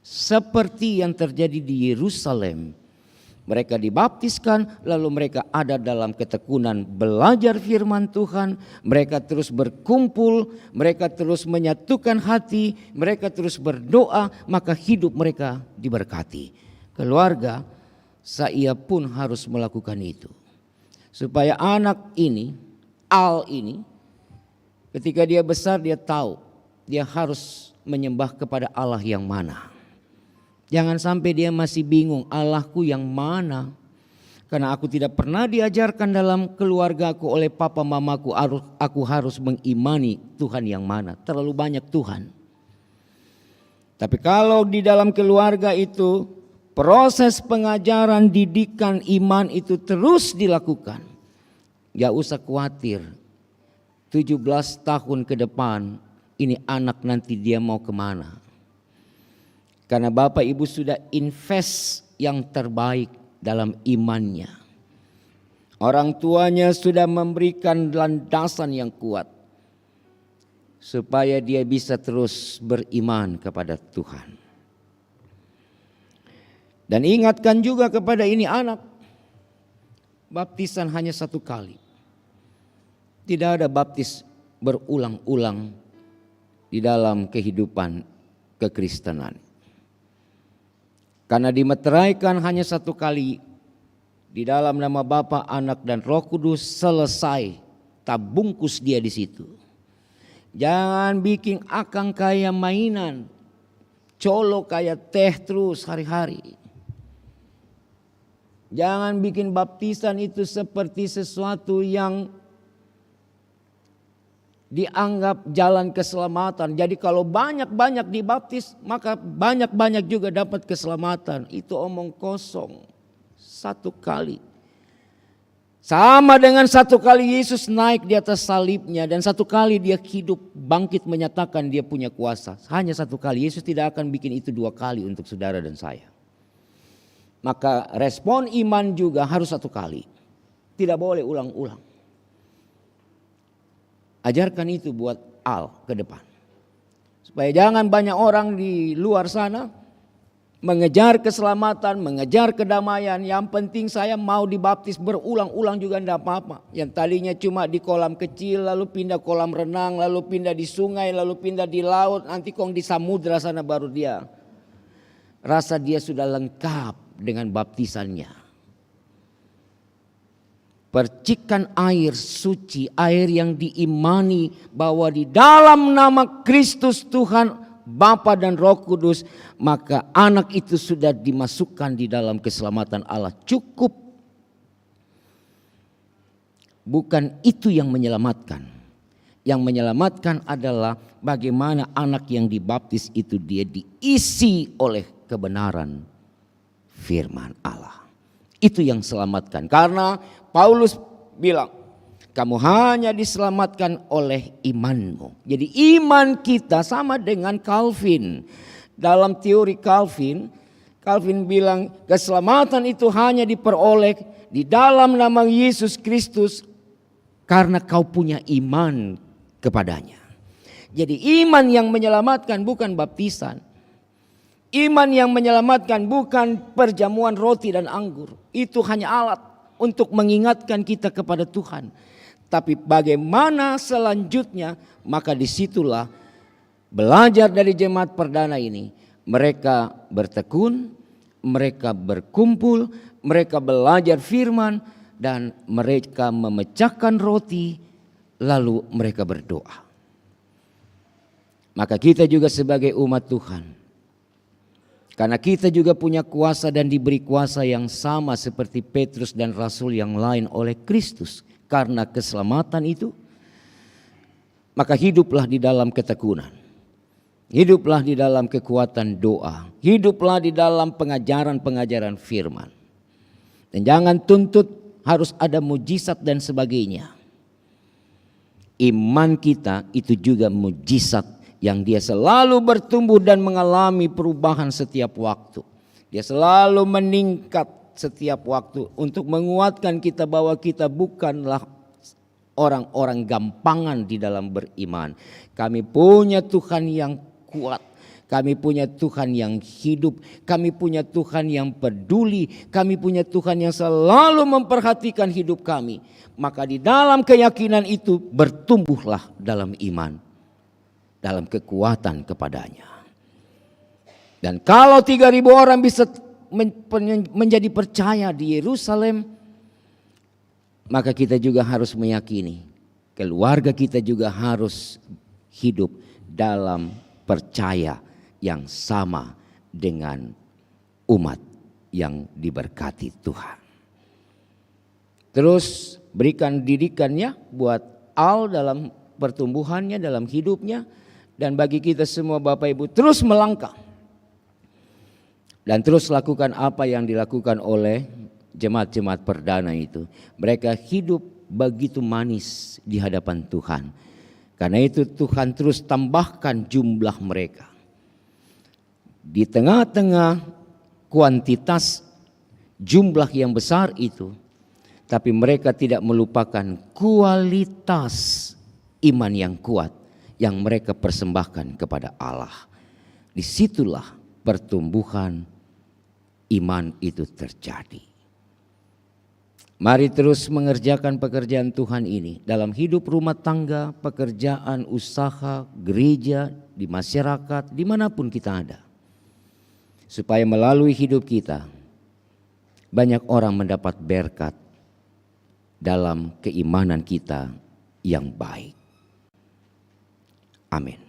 Seperti yang terjadi di Yerusalem. Mereka dibaptiskan, lalu mereka ada dalam ketekunan belajar firman Tuhan. Mereka terus berkumpul, mereka terus menyatukan hati, mereka terus berdoa, maka hidup mereka diberkati. Keluarga, saya pun harus melakukan itu. Supaya anak ini, Al ini, ketika dia besar dia tahu, dia harus menyembah kepada Allah yang mana. Jangan sampai dia masih bingung, Allahku yang mana? Karena aku tidak pernah diajarkan dalam keluargaku oleh papa mamaku, aku harus mengimani Tuhan yang mana. Terlalu banyak Tuhan. Tapi kalau di dalam keluarga itu proses pengajaran didikan iman itu terus dilakukan. Gak usah khawatir, 17 tahun ke depan ini anak nanti dia mau kemana. Karena Bapak Ibu sudah invest yang terbaik dalam imannya. Orang tuanya sudah memberikan landasan yang kuat. Supaya dia bisa terus beriman kepada Tuhan. Dan ingatkan juga kepada ini anak. Baptisan hanya 1 kali. Tidak ada baptis berulang-ulang di dalam kehidupan kekristenan. Karena dimeteraikan hanya 1 kali di dalam nama Bapa, Anak dan Roh Kudus, selesai. Tak bungkus dia di situ. Jangan bikin akang kayak mainan, colok kayak teh terus hari-hari. Jangan bikin baptisan itu seperti sesuatu yang dianggap jalan keselamatan. Jadi kalau banyak-banyak dibaptis, maka banyak-banyak juga dapat keselamatan. Itu omong kosong. 1 kali. Sama dengan 1 kali Yesus naik di atas salibnya. Dan 1 kali dia hidup bangkit menyatakan dia punya kuasa. Hanya 1 kali. Yesus tidak akan bikin itu 2 kali untuk saudara dan saya. Maka respon iman juga harus 1 kali. Tidak boleh ulang-ulang. Ajarkan itu buat Al ke depan. Supaya jangan banyak orang di luar sana mengejar keselamatan, mengejar kedamaian. Yang penting saya mau dibaptis berulang-ulang juga enggak apa-apa. Yang tadinya cuma di kolam kecil, lalu pindah kolam renang, lalu pindah di sungai, lalu pindah di laut. Nanti kong di samudra sana baru dia rasa dia sudah lengkap dengan baptisannya. Percikan air suci, air yang diimani bahwa di dalam nama Kristus Tuhan Bapa dan Roh Kudus, maka anak itu sudah dimasukkan di dalam keselamatan Allah. Cukup. Bukan itu yang menyelamatkan. Yang menyelamatkan adalah bagaimana anak yang dibaptis itu dia diisi oleh kebenaran firman Allah. Itu yang selamatkan. Karena Paulus bilang, kamu hanya diselamatkan oleh imanmu. Jadi iman kita sama dengan Calvin. Dalam teori Calvin bilang keselamatan itu hanya diperoleh di dalam nama Yesus Kristus karena kau punya iman kepadanya. Jadi iman yang menyelamatkan bukan baptisan. Iman yang menyelamatkan bukan perjamuan roti dan anggur. Itu hanya alat untuk mengingatkan kita kepada Tuhan. Tapi bagaimana selanjutnya, maka disitulah belajar dari jemaat perdana ini. Mereka bertekun, mereka berkumpul, mereka belajar firman, dan mereka memecahkan roti lalu mereka berdoa. Maka kita juga sebagai umat Tuhan, karena kita juga punya kuasa dan diberi kuasa yang sama seperti Petrus dan Rasul yang lain oleh Kristus. Karena keselamatan itu, maka hiduplah di dalam ketekunan. Hiduplah di dalam kekuatan doa. Hiduplah di dalam pengajaran-pengajaran firman. Dan jangan tuntut harus ada mujizat dan sebagainya. Iman kita itu juga mujizat yang dia selalu bertumbuh dan mengalami perubahan setiap waktu. Dia selalu meningkat setiap waktu untuk menguatkan kita bahwa kita bukanlah orang-orang gampangan di dalam beriman. Kami punya Tuhan yang kuat. Kami punya Tuhan yang hidup. Kami punya Tuhan yang peduli. Kami punya Tuhan yang selalu memperhatikan hidup kami. Maka di dalam keyakinan itu bertumbuhlah dalam iman, dalam kekuatan kepadanya. Dan kalau 3.000 orang bisa menjadi percaya di Yerusalem, maka kita juga harus meyakini keluarga kita juga harus hidup dalam percaya yang sama dengan umat yang diberkati Tuhan. Terus berikan didikannya buat Al dalam pertumbuhannya, dalam hidupnya. Dan bagi kita semua Bapak Ibu terus melangkah. Dan terus lakukan apa yang dilakukan oleh jemaat-jemaat perdana itu. Mereka hidup begitu manis di hadapan Tuhan. Karena itu Tuhan terus tambahkan jumlah mereka. Di tengah-tengah kuantitas jumlah yang besar itu, tapi mereka tidak melupakan kualitas iman yang kuat yang mereka persembahkan kepada Allah. Disitulah pertumbuhan iman itu terjadi. Mari terus mengerjakan pekerjaan Tuhan ini dalam hidup rumah tangga, pekerjaan, usaha, gereja, di masyarakat, dimanapun kita ada. Supaya melalui hidup kita banyak orang mendapat berkat dalam keimanan kita yang baik. Amin.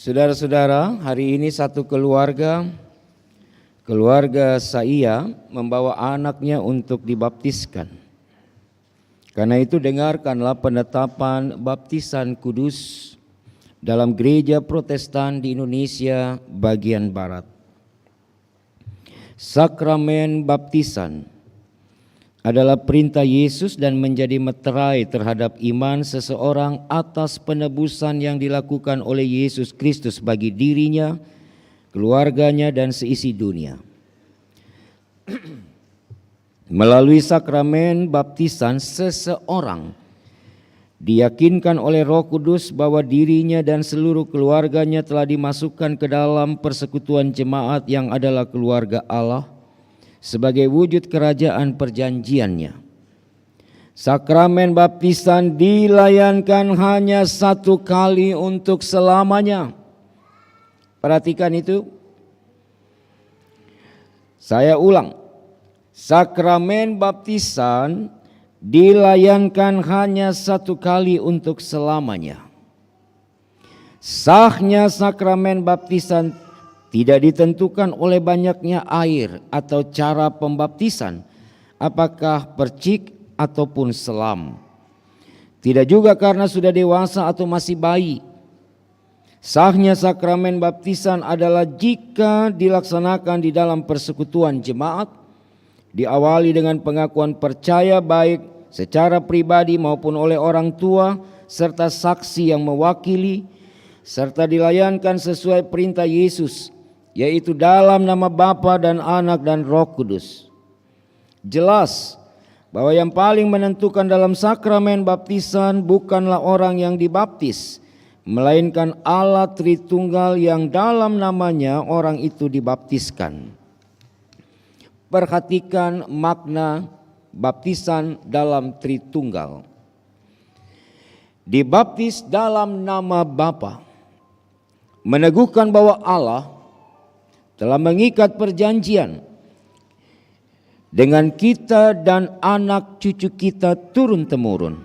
Saudara-saudara, hari ini satu keluarga saya membawa anaknya untuk dibaptiskan. Karena itu dengarkanlah penetapan baptisan kudus dalam gereja Protestan di Indonesia bagian barat. Sakramen baptisan adalah perintah Yesus dan menjadi meterai terhadap iman seseorang atas penebusan yang dilakukan oleh Yesus Kristus bagi dirinya, keluarganya dan seisi dunia. Melalui sakramen baptisan seseorang diyakinkan oleh Roh Kudus bahwa dirinya dan seluruh keluarganya telah dimasukkan ke dalam persekutuan jemaat yang adalah keluarga Allah sebagai wujud kerajaan perjanjiannya. Sakramen baptisan dilayankan hanya satu kali untuk selamanya. Perhatikan itu. Saya ulang. Sakramen baptisan dilayankan hanya satu kali untuk selamanya. Sahnya sakramen baptisan tidak ditentukan oleh banyaknya air atau cara pembaptisan, apakah percik ataupun selam. Tidak juga karena sudah dewasa atau masih bayi. Sahnya sakramen baptisan adalah jika dilaksanakan di dalam persekutuan jemaat, diawali dengan pengakuan percaya baik secara pribadi maupun oleh orang tua serta saksi yang mewakili, serta dilayankan sesuai perintah Yesus, yaitu dalam nama Bapa dan Anak dan Roh Kudus. Jelas bahwa yang paling menentukan dalam sakramen baptisan bukanlah orang yang dibaptis, melainkan Allah Tritunggal yang dalam namanya orang itu dibaptiskan. Perhatikan makna baptisan dalam Tritunggal. dibaptis dalam nama Bapa, meneguhkan bahwa Allah telah mengikat perjanjian dengan kita dan anak cucu kita turun-temurun,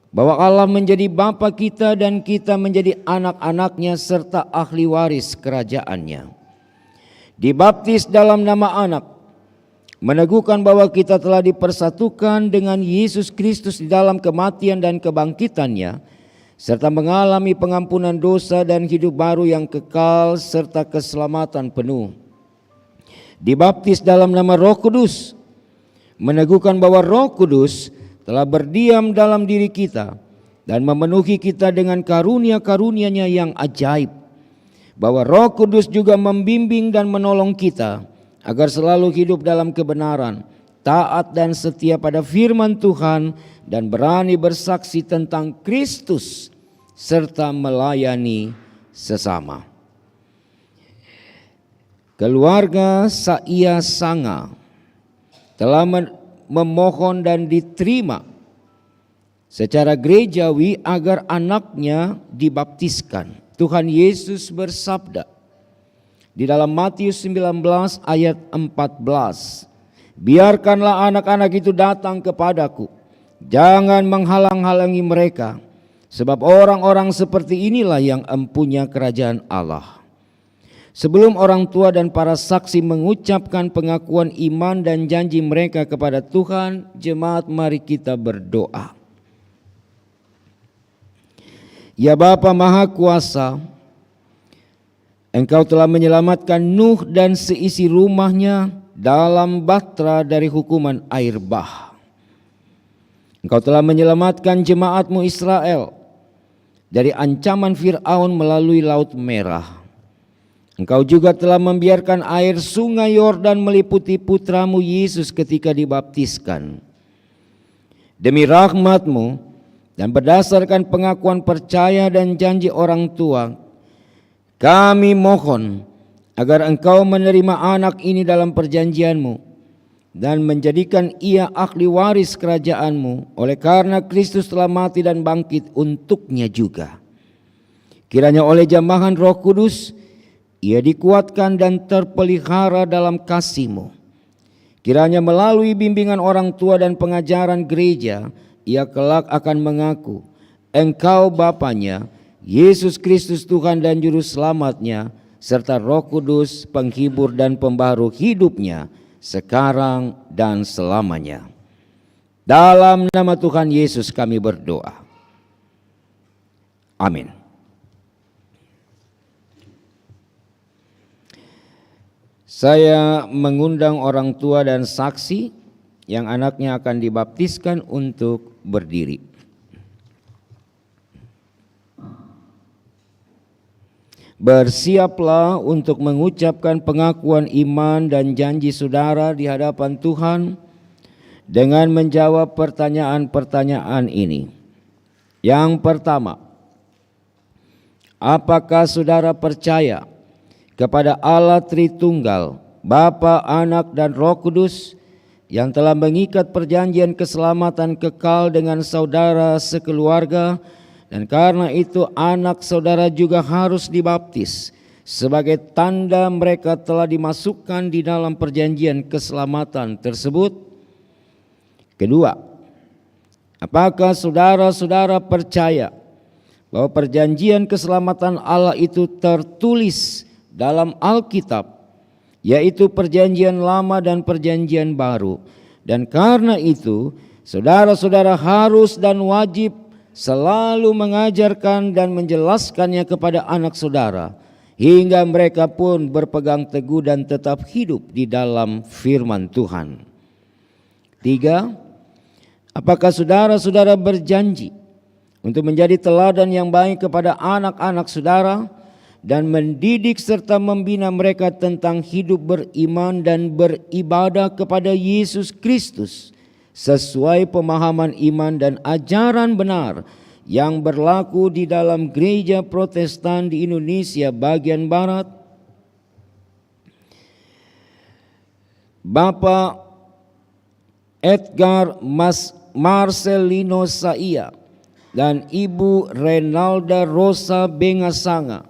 bahwa Allah menjadi Bapa kita dan kita menjadi anak-anaknya serta ahli waris kerajaannya. Dibaptis dalam nama anak, meneguhkan bahwa kita telah dipersatukan dengan Yesus Kristus di dalam kematian dan kebangkitannya, serta mengalami pengampunan dosa dan hidup baru yang kekal serta keselamatan penuh. Dibaptis dalam nama Roh Kudus, meneguhkan bahwa Roh Kudus telah berdiam dalam diri kita dan memenuhi kita dengan karunia-karunia-Nya yang ajaib, bahwa Roh Kudus juga membimbing dan menolong kita agar selalu hidup dalam kebenaran, taat dan setia pada firman Tuhan, dan berani bersaksi tentang Kristus serta melayani sesama. Keluarga Saia Sanga telah memohon dan diterima secara gerejawi agar anaknya dibaptiskan. Tuhan Yesus bersabda di dalam Matius 19 ayat 14, "Biarkanlah anak-anak itu datang kepadaku, jangan menghalang-halangi mereka, sebab orang-orang seperti inilah yang empunya kerajaan Allah." Sebelum orang tua dan para saksi mengucapkan pengakuan iman dan janji mereka kepada Tuhan, jemaat, mari kita berdoa. Ya Bapa Maha Kuasa, Engkau telah menyelamatkan Nuh dan seisi rumahnya dalam bahtera dari hukuman air bah. Engkau telah menyelamatkan jemaat-Mu Israel dari ancaman Fir'aun melalui Laut Merah. Engkau juga telah membiarkan air sungai Yordan meliputi putra-Mu Yesus ketika dibaptiskan. Demi rahmat-Mu dan berdasarkan pengakuan percaya dan janji orang tua, kami mohon agar Engkau menerima anak ini dalam perjanjian-Mu dan menjadikan ia ahli waris kerajaan-Mu oleh karena Kristus telah mati dan bangkit untuknya juga. Kiranya oleh jamahan Roh Kudus ia dikuatkan dan terpelihara dalam kasih-Mu. Kiranya melalui bimbingan orang tua dan pengajaran gereja, ia kelak akan mengaku Engkau Bapanya, Yesus Kristus Tuhan dan Juru Selamatnya, serta Roh Kudus penghibur dan pembaharu hidupnya sekarang dan selamanya. Dalam nama Tuhan Yesus kami berdoa. Amin. Saya mengundang orang tua dan saksi yang anaknya akan dibaptiskan untuk berdiri. Bersiaplah untuk mengucapkan pengakuan iman dan janji saudara di hadapan Tuhan dengan menjawab pertanyaan-pertanyaan ini. Yang pertama, apakah saudara percaya kepada Allah Tritunggal, Bapa, Anak, dan Roh Kudus, yang telah mengikat perjanjian keselamatan kekal dengan saudara sekeluarga, dan karena itu anak saudara juga harus dibaptis sebagai tanda mereka telah dimasukkan di dalam perjanjian keselamatan tersebut? Kedua, apakah saudara-saudara percaya bahwa perjanjian keselamatan Allah itu tertulis dalam Alkitab, yaitu perjanjian lama dan perjanjian baru, dan karena itu saudara-saudara harus dan wajib selalu mengajarkan dan menjelaskannya kepada anak saudara hingga mereka pun berpegang teguh dan tetap hidup di dalam firman Tuhan. Tiga, apakah saudara-saudara berjanji untuk menjadi teladan yang baik kepada anak-anak saudara dan mendidik serta membina mereka tentang hidup beriman dan beribadah kepada Yesus Kristus sesuai pemahaman iman dan ajaran benar yang berlaku di dalam gereja Protestan di Indonesia bagian Barat? Bapak Edgar Marcelino Saia dan Ibu Renalda Rosa Bengasanga,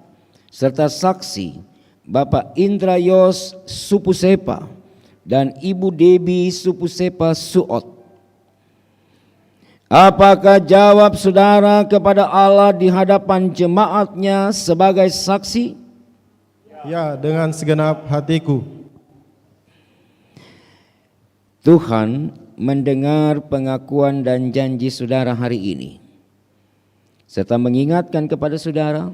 serta saksi Bapak Indra Yos Supusepa dan Ibu Debi Supusepa Suot. Apakah jawab saudara kepada Allah di hadapan jemaatnya sebagai saksi? Ya, dengan segenap hatiku. Tuhan mendengar pengakuan dan janji saudara hari ini, serta mengingatkan kepada saudara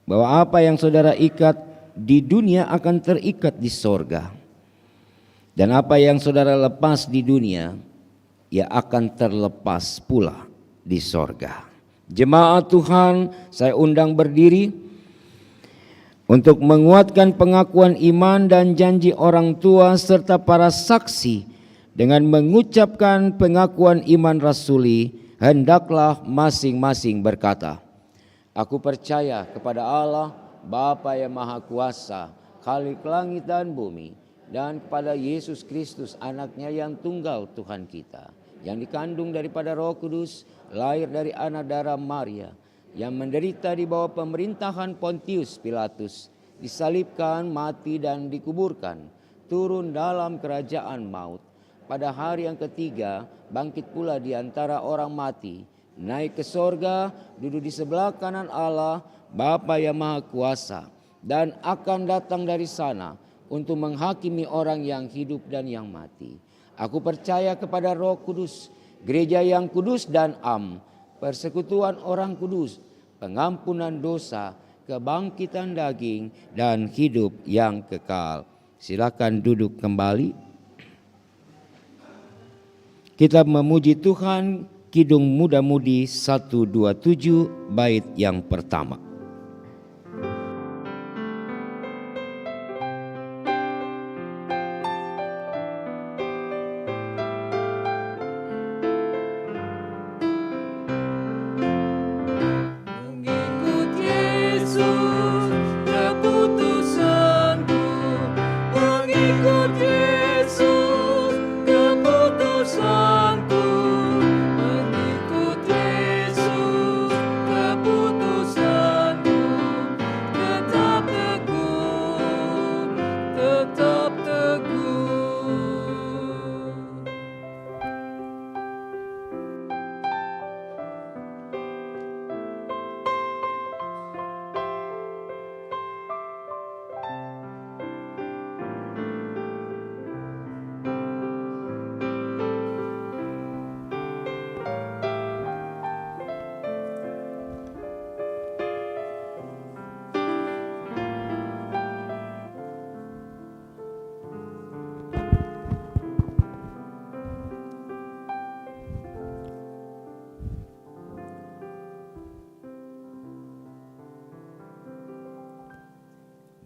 bahwa apa yang saudara ikat di dunia akan terikat di sorga, dan apa yang saudara lepas di dunia, ia akan terlepas pula di sorga. Jemaat Tuhan, saya undang berdiri untuk menguatkan pengakuan iman dan janji orang tua serta para saksi dengan mengucapkan pengakuan iman rasuli. Hendaklah masing-masing berkata, aku percaya kepada Allah, Bapa yang Maha Kuasa, Khalik langit dan bumi, dan kepada Yesus Kristus anaknya yang tunggal Tuhan kita, yang dikandung daripada Roh Kudus, lahir dari anak darah Maria, yang menderita di bawah pemerintahan Pontius Pilatus, disalibkan, mati dan dikuburkan, turun dalam kerajaan maut, pada hari yang ketiga bangkit pula di antara orang mati, naik ke sorga, duduk di sebelah kanan Allah Bapa yang Maha Kuasa, dan akan datang dari sana untuk menghakimi orang yang hidup dan yang mati. Aku percaya kepada Roh Kudus, gereja yang kudus dan am, persekutuan orang kudus, pengampunan dosa, kebangkitan daging, dan hidup yang kekal. Silakan duduk kembali. Kita memuji Tuhan, Kidung Muda-Mudi 127 bait yang pertama.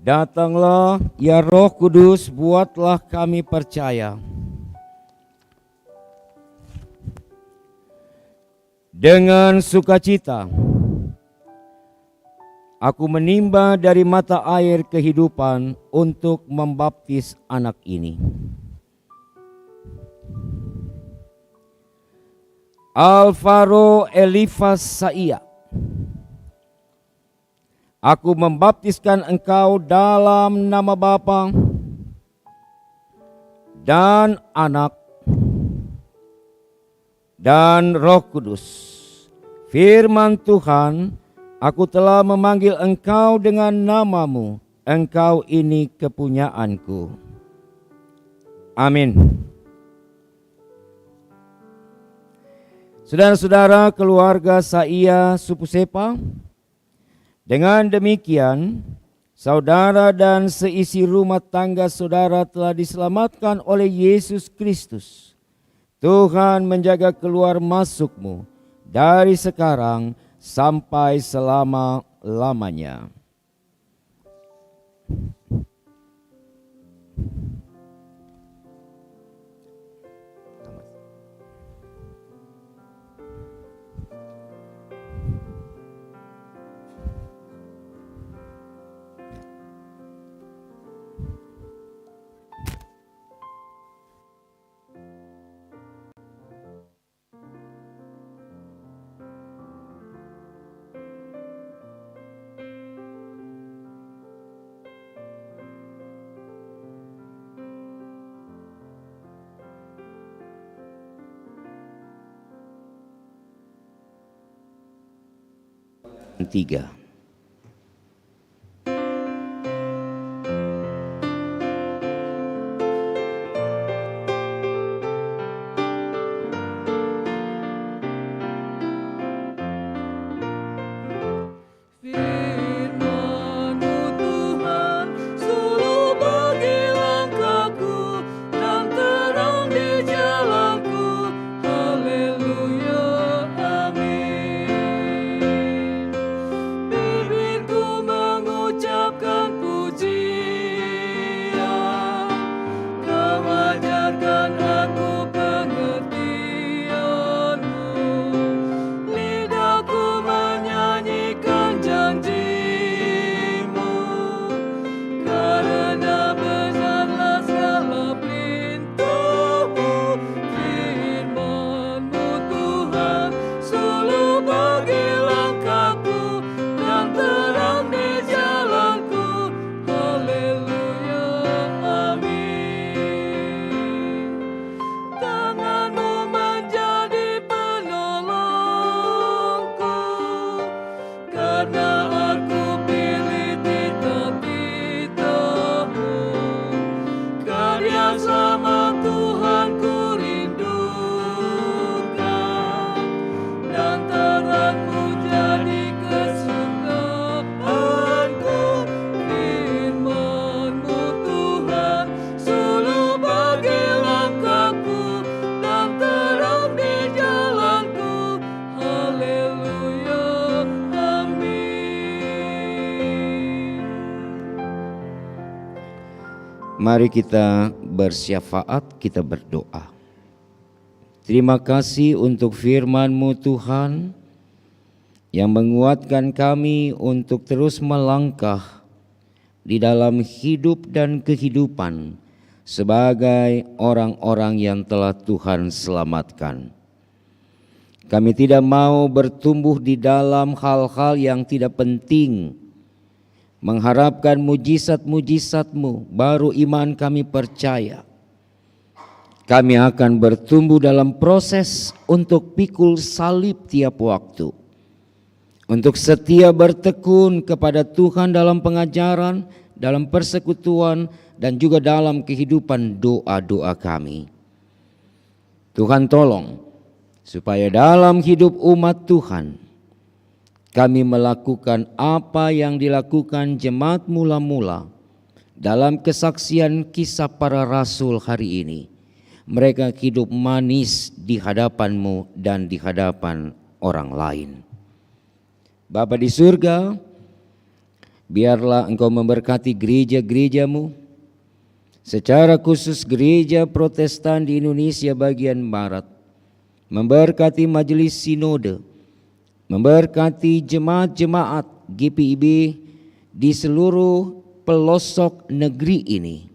Datanglah ya Roh Kudus, buatlah kami percaya. Dengan sukacita aku menimba dari mata air kehidupan untuk membaptis anak ini. Alvaro Elifas Saia, aku membaptiskan engkau dalam nama Bapa dan Anak dan Roh Kudus. Firman Tuhan, aku telah memanggil engkau dengan namamu, engkau ini kepunyaanku. Amin. Saudara-saudara keluarga Saia Supusepa, dengan demikian, saudara dan seisi rumah tangga saudara telah diselamatkan oleh Yesus Kristus. Tuhan menjaga keluar masukmu dari sekarang sampai selama-lamanya. 3. Firman-Mu Tuhan, suluh bagi langkahku dan terang di jalanku. Haleluya, amin. Bibirku mengucapkan pujian, Kau ajarkan aku pengertian-Mu. Lidahku menyanyikan janji-Mu, karena besarlah segala perintah-Mu. Firman-Mu Tuhan, suluh bagi langkahku dan terang di jalanku. Haleluya, amin. Tangan-Mu menjadi penolongku, karena aku pilih titah-titah-Mu. Karya sama Tuhan ku rindukan, dan terang-Mu jadi kesukaanku. Firman-Mu Tuhan, suluh bagi langkahku dan terang di jalanku. Haleluya, amin. Mari kita bersyafaat, kita berdoa. Terima kasih untuk firman-Mu Tuhan yang menguatkan kami untuk terus melangkah di dalam hidup dan kehidupan sebagai orang-orang yang telah Tuhan selamatkan. Kami tidak mau bertumbuh di dalam hal-hal yang tidak penting, mengharapkan mujizat-mujizat-Mu, baru iman kami percaya. Kami akan bertumbuh dalam proses untuk pikul salib tiap waktu, untuk setia bertekun kepada Tuhan dalam pengajaran, dalam persekutuan, dan juga dalam kehidupan doa-doa kami. Tuhan tolong supaya dalam hidup umat Tuhan kami melakukan apa yang dilakukan jemaat mula-mula dalam kesaksian kisah para rasul hari ini. Mereka hidup manis di hadapan-Mu dan di hadapan orang lain. Bapa di surga, biarlah Engkau memberkati gereja-gereja-Mu, secara khusus gereja Protestan di Indonesia bagian Barat, memberkati majelis sinode, memberkati jemaat-jemaat GPIB di seluruh pelosok negeri ini,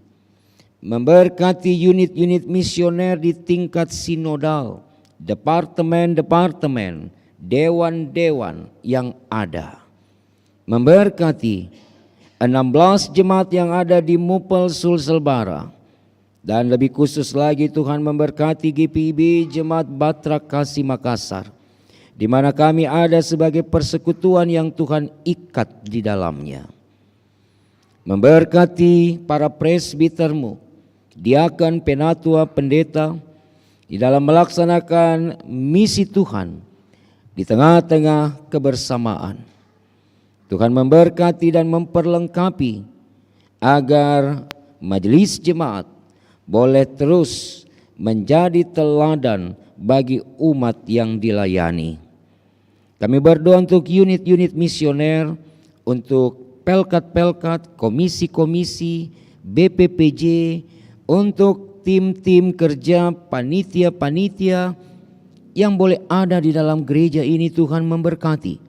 memberkati unit-unit misioner di tingkat sinodal, departemen-departemen, dewan-dewan yang ada, memberkati 16 jemaat yang ada di Mupel Sulselbara, dan lebih khusus lagi Tuhan memberkati GPIB Jemaat Batra Kasih Makassar, di mana kami ada sebagai persekutuan yang Tuhan ikat di dalamnya. Memberkati para presbiter-Mu, diakan, penatua, pendeta di dalam melaksanakan misi Tuhan di tengah-tengah kebersamaan. Tuhan memberkati dan memperlengkapi agar majelis jemaat boleh terus menjadi teladan bagi umat yang dilayani. Kami berdoa untuk unit-unit misioner, untuk pelkat-pelkat, komisi-komisi, BPPJ, untuk tim-tim kerja, panitia-panitia yang boleh ada di dalam gereja ini. Tuhan memberkati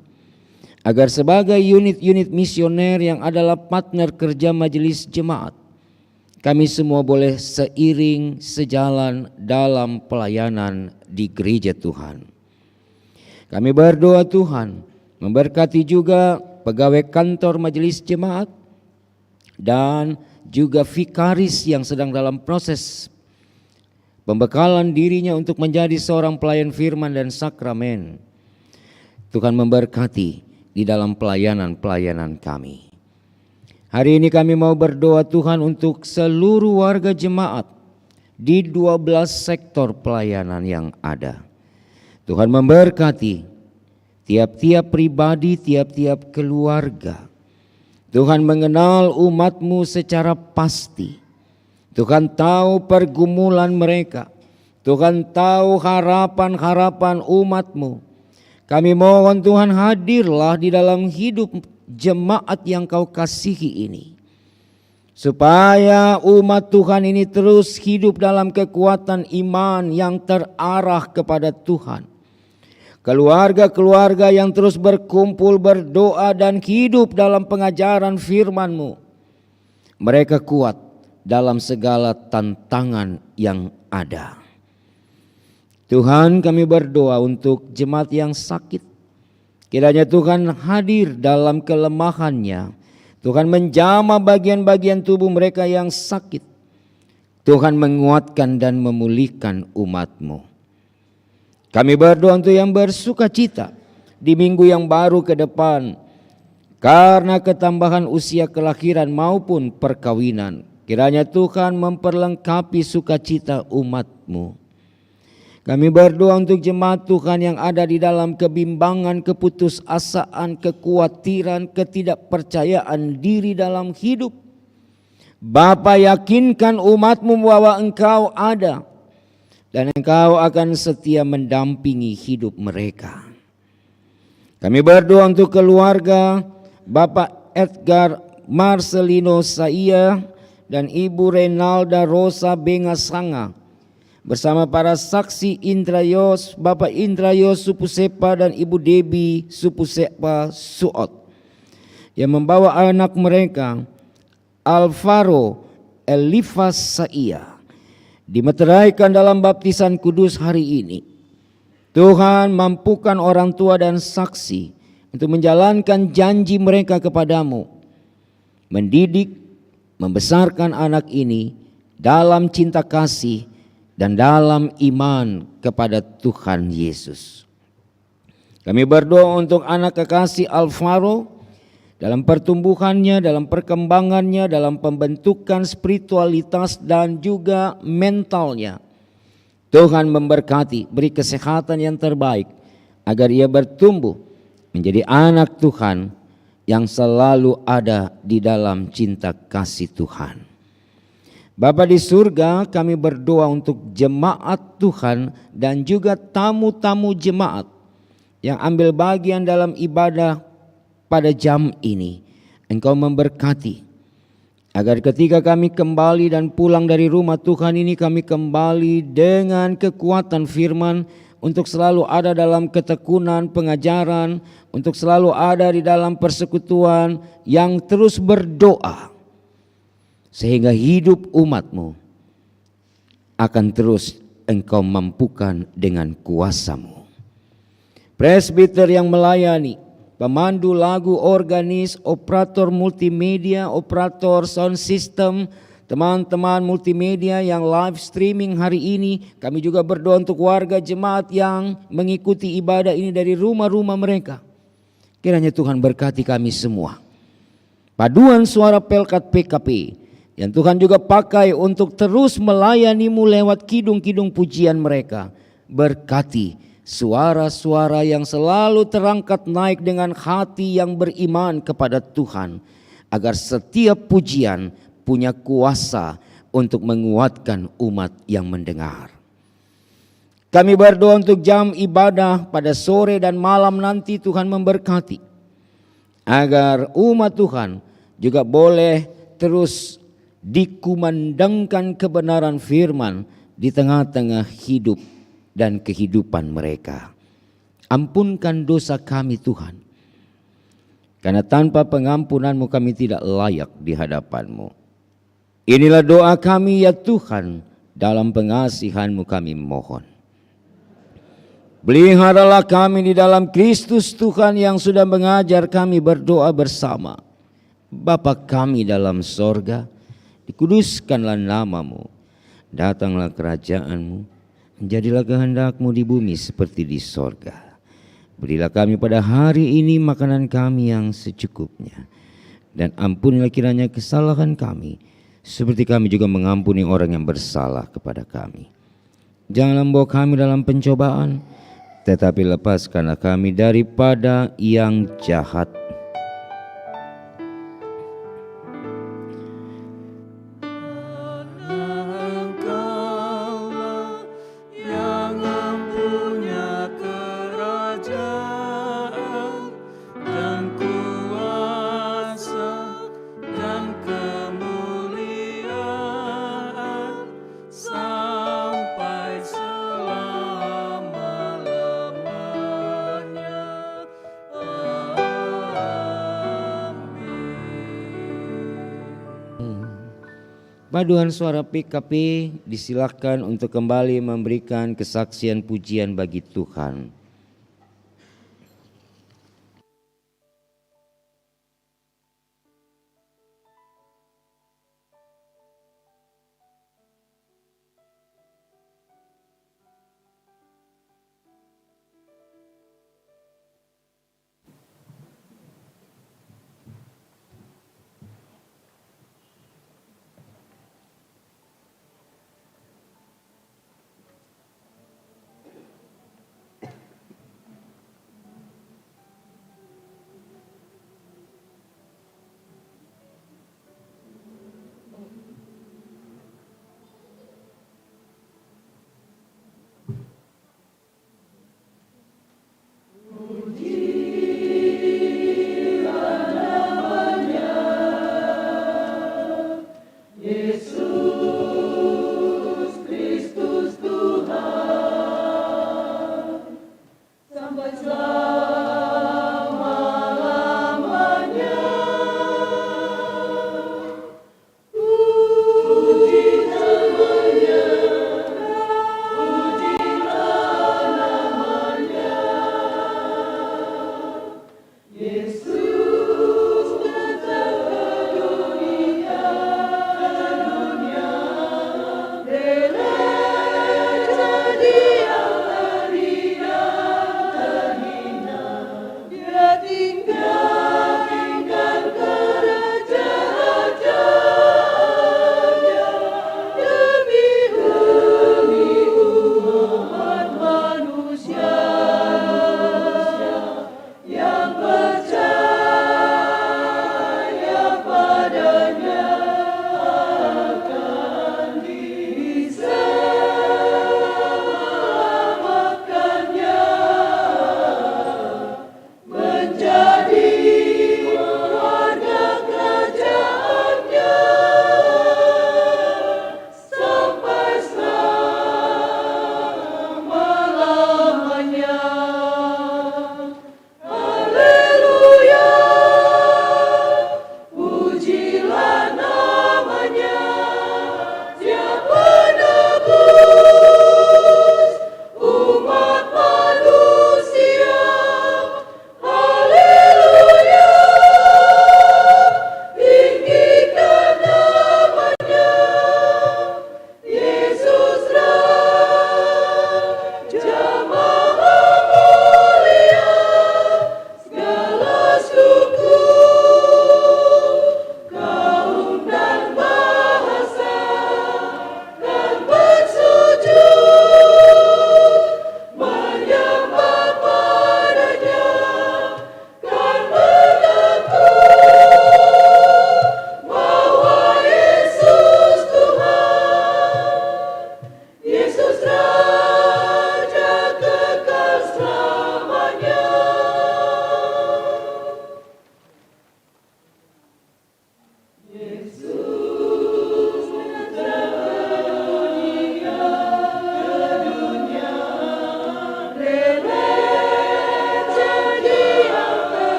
agar sebagai unit-unit misioner yang adalah partner kerja majelis jemaat, kami semua boleh seiring sejalan dalam pelayanan di gereja Tuhan. Kami berdoa Tuhan memberkati juga pegawai kantor majelis jemaat dan juga vikaris yang sedang dalam proses pembekalan dirinya untuk menjadi seorang pelayan firman dan sakramen. Tuhan memberkati di dalam pelayanan-pelayanan kami. Hari ini kami mau berdoa Tuhan untuk seluruh warga jemaat di 12 sektor pelayanan yang ada. Tuhan memberkati tiap-tiap pribadi, tiap-tiap keluarga. Tuhan mengenal umat-Mu secara pasti. Tuhan tahu pergumulan mereka. Tuhan tahu harapan-harapan umat-Mu. Kami mohon Tuhan hadirlah di dalam hidup jemaat yang Kau kasihi ini. Supaya umat Tuhan ini terus hidup dalam kekuatan iman yang terarah kepada Tuhan. Keluarga-keluarga yang terus berkumpul, berdoa dan hidup dalam pengajaran firman-Mu. Mereka kuat dalam segala tantangan yang ada. Tuhan, kami berdoa untuk jemaat yang sakit. Kiranya Tuhan hadir dalam kelemahannya. Tuhan menjamah bagian-bagian tubuh mereka yang sakit. Tuhan menguatkan dan memulihkan umat-Mu. Kami berdoa untuk yang bersuka cita di minggu yang baru ke depan. Karena ketambahan usia kelahiran maupun perkawinan. Kiranya Tuhan memperlengkapi sukacita umat-Mu. Kami berdoa untuk jemaat Tuhan yang ada di dalam kebimbangan, keputusasaan, kekhawatiran, ketidakpercayaan diri dalam hidup. Bapa, yakinkan umat-Mu bahwa Engkau ada dan Engkau akan setia mendampingi hidup mereka. Kami berdoa untuk keluarga Bapak Edgar Marcelino Saia dan Ibu Renalda Rosa Bengasanga bersama para saksi Indrayos, Bapak Indrayos Supusepa dan Ibu Debi Supusepa Suot yang membawa anak mereka Alvaro Elifas Saia dimeteraikan dalam baptisan kudus hari ini. Tuhan, mampukan orang tua dan saksi untuk menjalankan janji mereka kepadamu, mendidik, membesarkan anak ini dalam cinta kasih dan dalam iman kepada Tuhan Yesus. Kami berdoa untuk anak kekasih Alvaro dalam pertumbuhannya, dalam perkembangannya, dalam pembentukan spiritualitas dan juga mentalnya. Tuhan memberkati, beri kesehatan yang terbaik agar ia bertumbuh menjadi anak Tuhan yang selalu ada di dalam cinta kasih Tuhan. Bapa di surga, kami berdoa untuk jemaat Tuhan dan juga tamu-tamu jemaat yang ambil bagian dalam ibadah pada jam ini. Engkau memberkati agar ketika kami kembali dan pulang dari rumah Tuhan ini, kami kembali dengan kekuatan firman untuk selalu ada dalam ketekunan pengajaran, untuk selalu ada di dalam persekutuan yang terus berdoa. Sehingga hidup umat-Mu akan terus Engkau mampukan dengan kuasa-Mu. Presbiter yang melayani, pemandu lagu, organis, operator multimedia, operator sound system, teman-teman multimedia yang live streaming hari ini. Kami juga berdoa untuk warga jemaat yang mengikuti ibadah ini dari rumah-rumah mereka. Kiranya Tuhan berkati kami semua. Paduan suara Pelkat PKP yang Tuhan juga pakai untuk terus melayani-Mu lewat kidung-kidung pujian mereka. Berkati suara-suara yang selalu terangkat naik dengan hati yang beriman kepada Tuhan, agar setiap pujian punya kuasa untuk menguatkan umat yang mendengar. Kami berdoa untuk jam ibadah pada sore dan malam nanti. Tuhan memberkati agar umat Tuhan juga boleh terus dikumandangkan kebenaran firman di tengah-tengah hidup dan kehidupan mereka. Ampunkan dosa kami Tuhan, karena tanpa pengampunan-Mu kami tidak layak di hadapan-Mu. Inilah doa kami ya Tuhan, dalam pengasihan-Mu kami mohon. Peliharalah kami di dalam Kristus Tuhan yang sudah mengajar kami berdoa bersama. Bapa kami dalam sorga, dikuduskanlah nama-Mu, datanglah kerajaan-Mu, jadilah kehendak-Mu di bumi seperti di sorga. Berilah kami pada hari ini makanan kami yang secukupnya. Dan ampunilah kiranya kesalahan kami, seperti kami juga mengampuni orang yang bersalah kepada kami. Janganlah membawa kami dalam pencobaan, tetapi lepaskanlah kami daripada yang jahat. Engkaulah yang mempunyai kerajaan dan kuasa dan kemuliaan sampai selama-lamanya. Paduan suara PKP disilakan untuk kembali memberikan kesaksian pujian bagi Tuhan.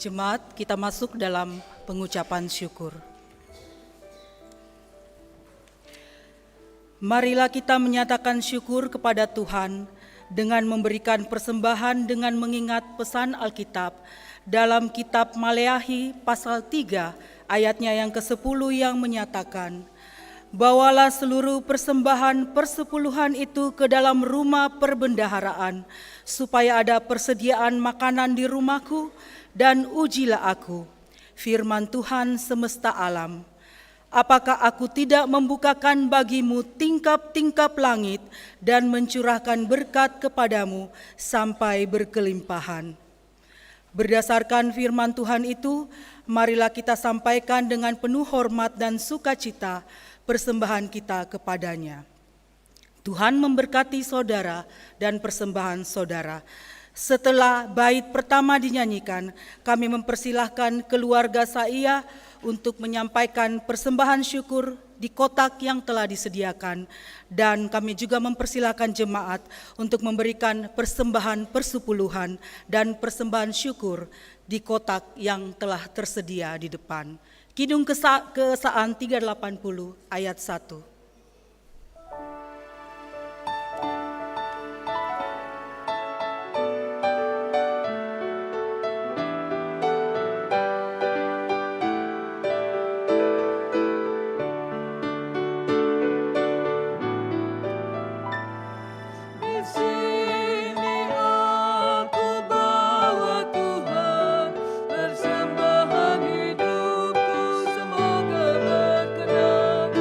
Jemaat, kita masuk dalam pengucapan syukur. Marilah kita menyatakan syukur kepada Tuhan dengan memberikan persembahan dengan mengingat pesan Alkitab dalam kitab Maleakhi pasal 3 ayatnya yang ke-10 yang menyatakan, "Bawalah seluruh persembahan persepuluhan itu ke dalam rumah perbendaharaan, supaya ada persediaan makanan di rumahku, dan ujilah aku, firman Tuhan semesta alam. Apakah aku tidak membukakan bagimu tingkap-tingkap langit dan mencurahkan berkat kepadamu sampai berkelimpahan?" Berdasarkan firman Tuhan itu, marilah kita sampaikan dengan penuh hormat dan sukacita persembahan kita kepadanya. Tuhan memberkati saudara dan persembahan saudara. Setelah bait pertama dinyanyikan, kami mempersilahkan keluarga saya untuk menyampaikan persembahan syukur di kotak yang telah disediakan, dan kami juga mempersilahkan jemaat untuk memberikan persembahan persepuluhan dan persembahan syukur di kotak yang telah tersedia di depan. Kidung Keesaan 380 ayat 1. Persembahan hidupku semoga berkenan.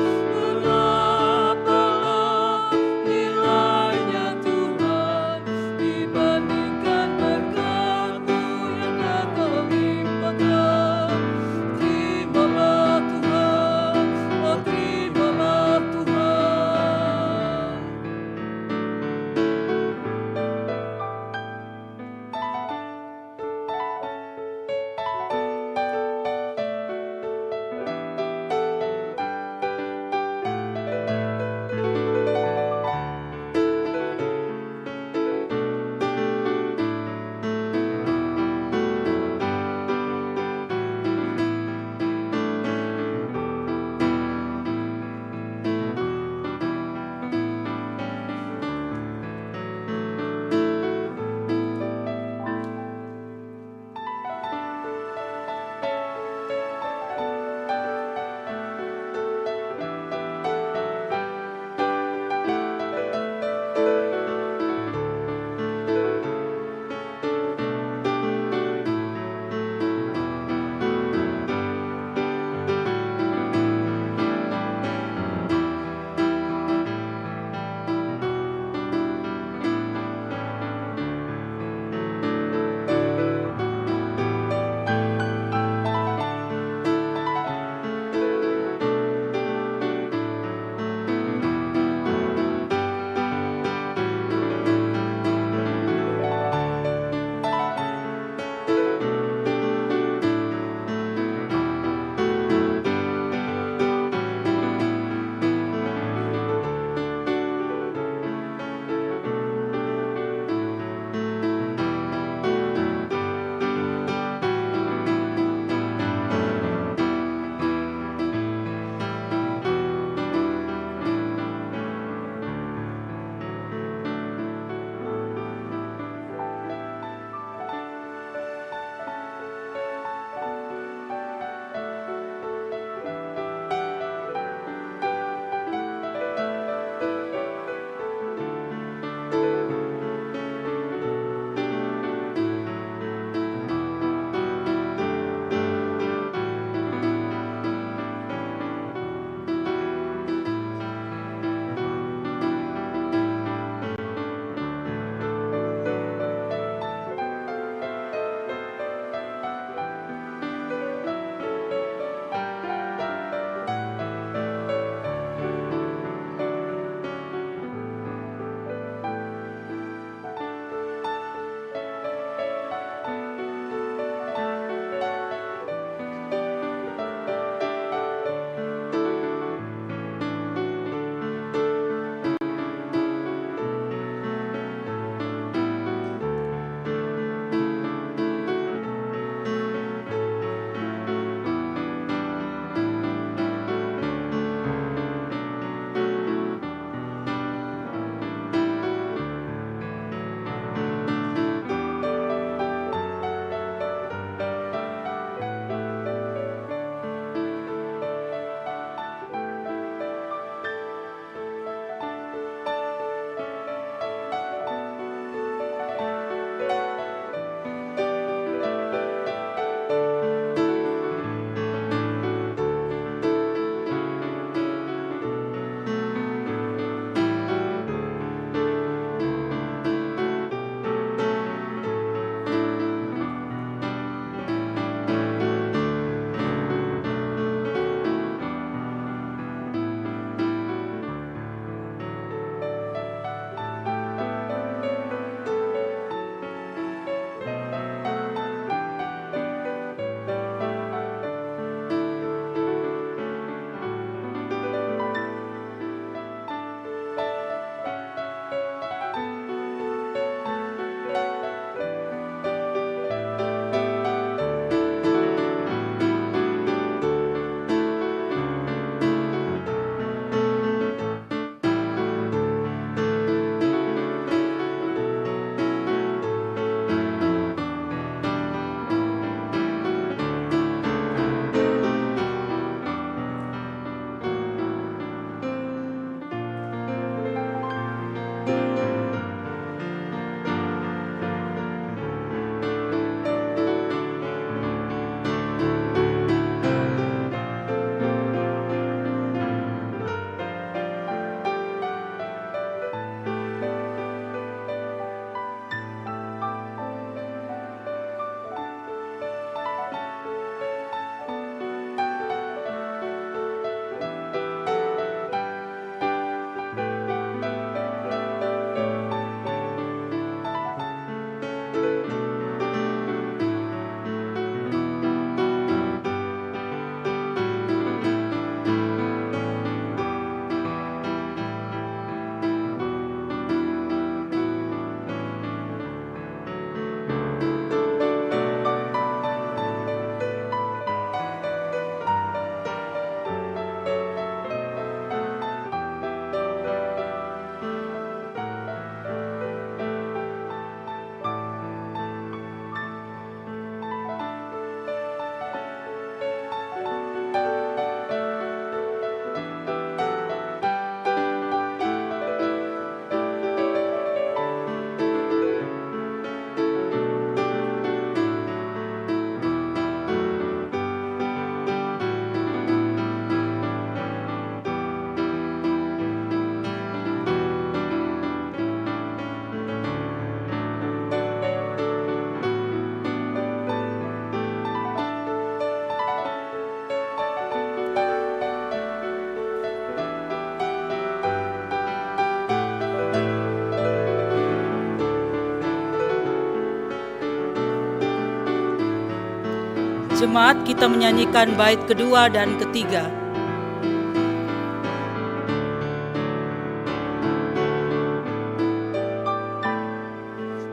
Jemaat, kita menyanyikan bait kedua dan ketiga.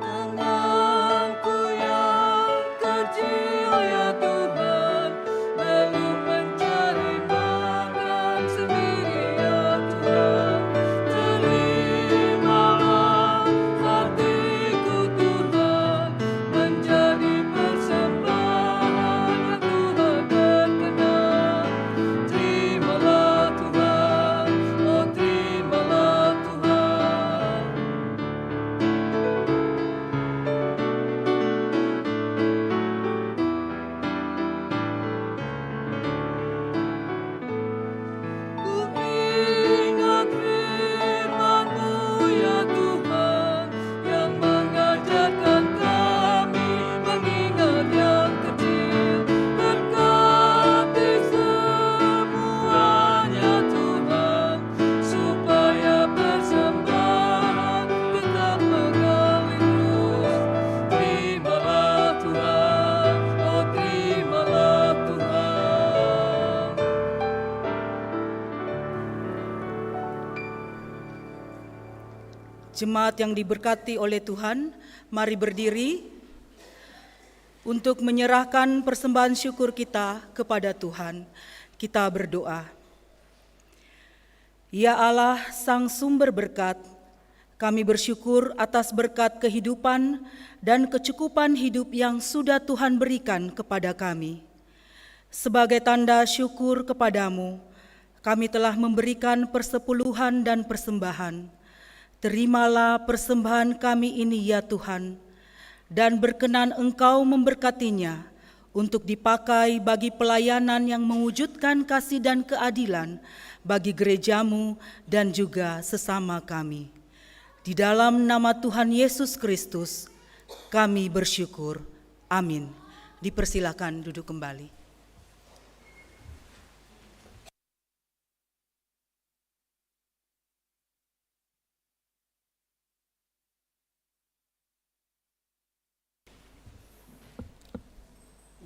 Tanganku yang kecil ya Tuhan, belum mencari makan sendiri ya Tuhan. Terimalah hatiku Tuhan, menjadi persembahan yang Tuhan berkenan. Terimalah Tuhan, oh terimalah Tuhan. Ku ingat firman-Mu ya Tuhan, yang mengajarkan kami mengingat yang kecil. Berkati semuanya Tuhan, supaya persembahan tetap mengalir terus. Terimalah Tuhan, oh terimalah Tuhan. Jemaat yang diberkati oleh Tuhan, mari berdiri untuk menyerahkan persembahan syukur kita kepada Tuhan. Kita berdoa. Ya Allah, Sang Sumber berkat, kami bersyukur atas berkat kehidupan dan kecukupan hidup yang sudah Tuhan berikan kepada kami. Sebagai tanda syukur kepadamu, kami telah memberikan persepuluhan dan persembahan. Terimalah persembahan kami ini ya Tuhan, dan berkenan Engkau memberkatinya untuk dipakai bagi pelayanan yang mewujudkan kasih dan keadilan bagi gereja-Mu dan juga sesama kami. Di dalam nama Tuhan Yesus Kristus, kami bersyukur. Amin. Dipersilakan duduk kembali.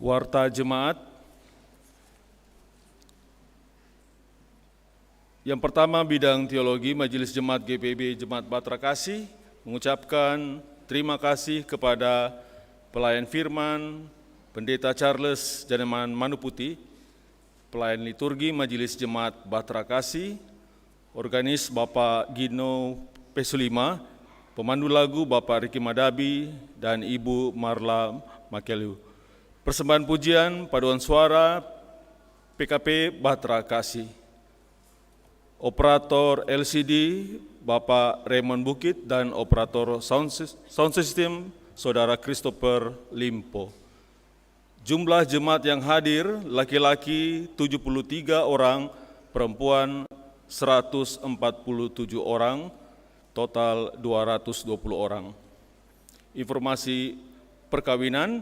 Warta Jemaat. Yang pertama, bidang teologi Majelis Jemaat GPIB Jemaat Batra Kasih mengucapkan terima kasih kepada pelayan firman Pendeta Charles Janeman Manuputi, pelayan liturgi Majelis Jemaat Batra Kasih, organis Bapak Gino Pesulima, pemandu lagu Bapak Riki Madabi, dan Ibu Marla Makelu. Persembahan pujian paduan suara PKP Batra Kasih. Operator LCD Bapak Raymond Bukit dan operator sound system Saudara Christopher Limpo. Jumlah jemaat yang hadir laki-laki 73 orang, perempuan 147 orang, total 220 orang. Informasi perkawinan,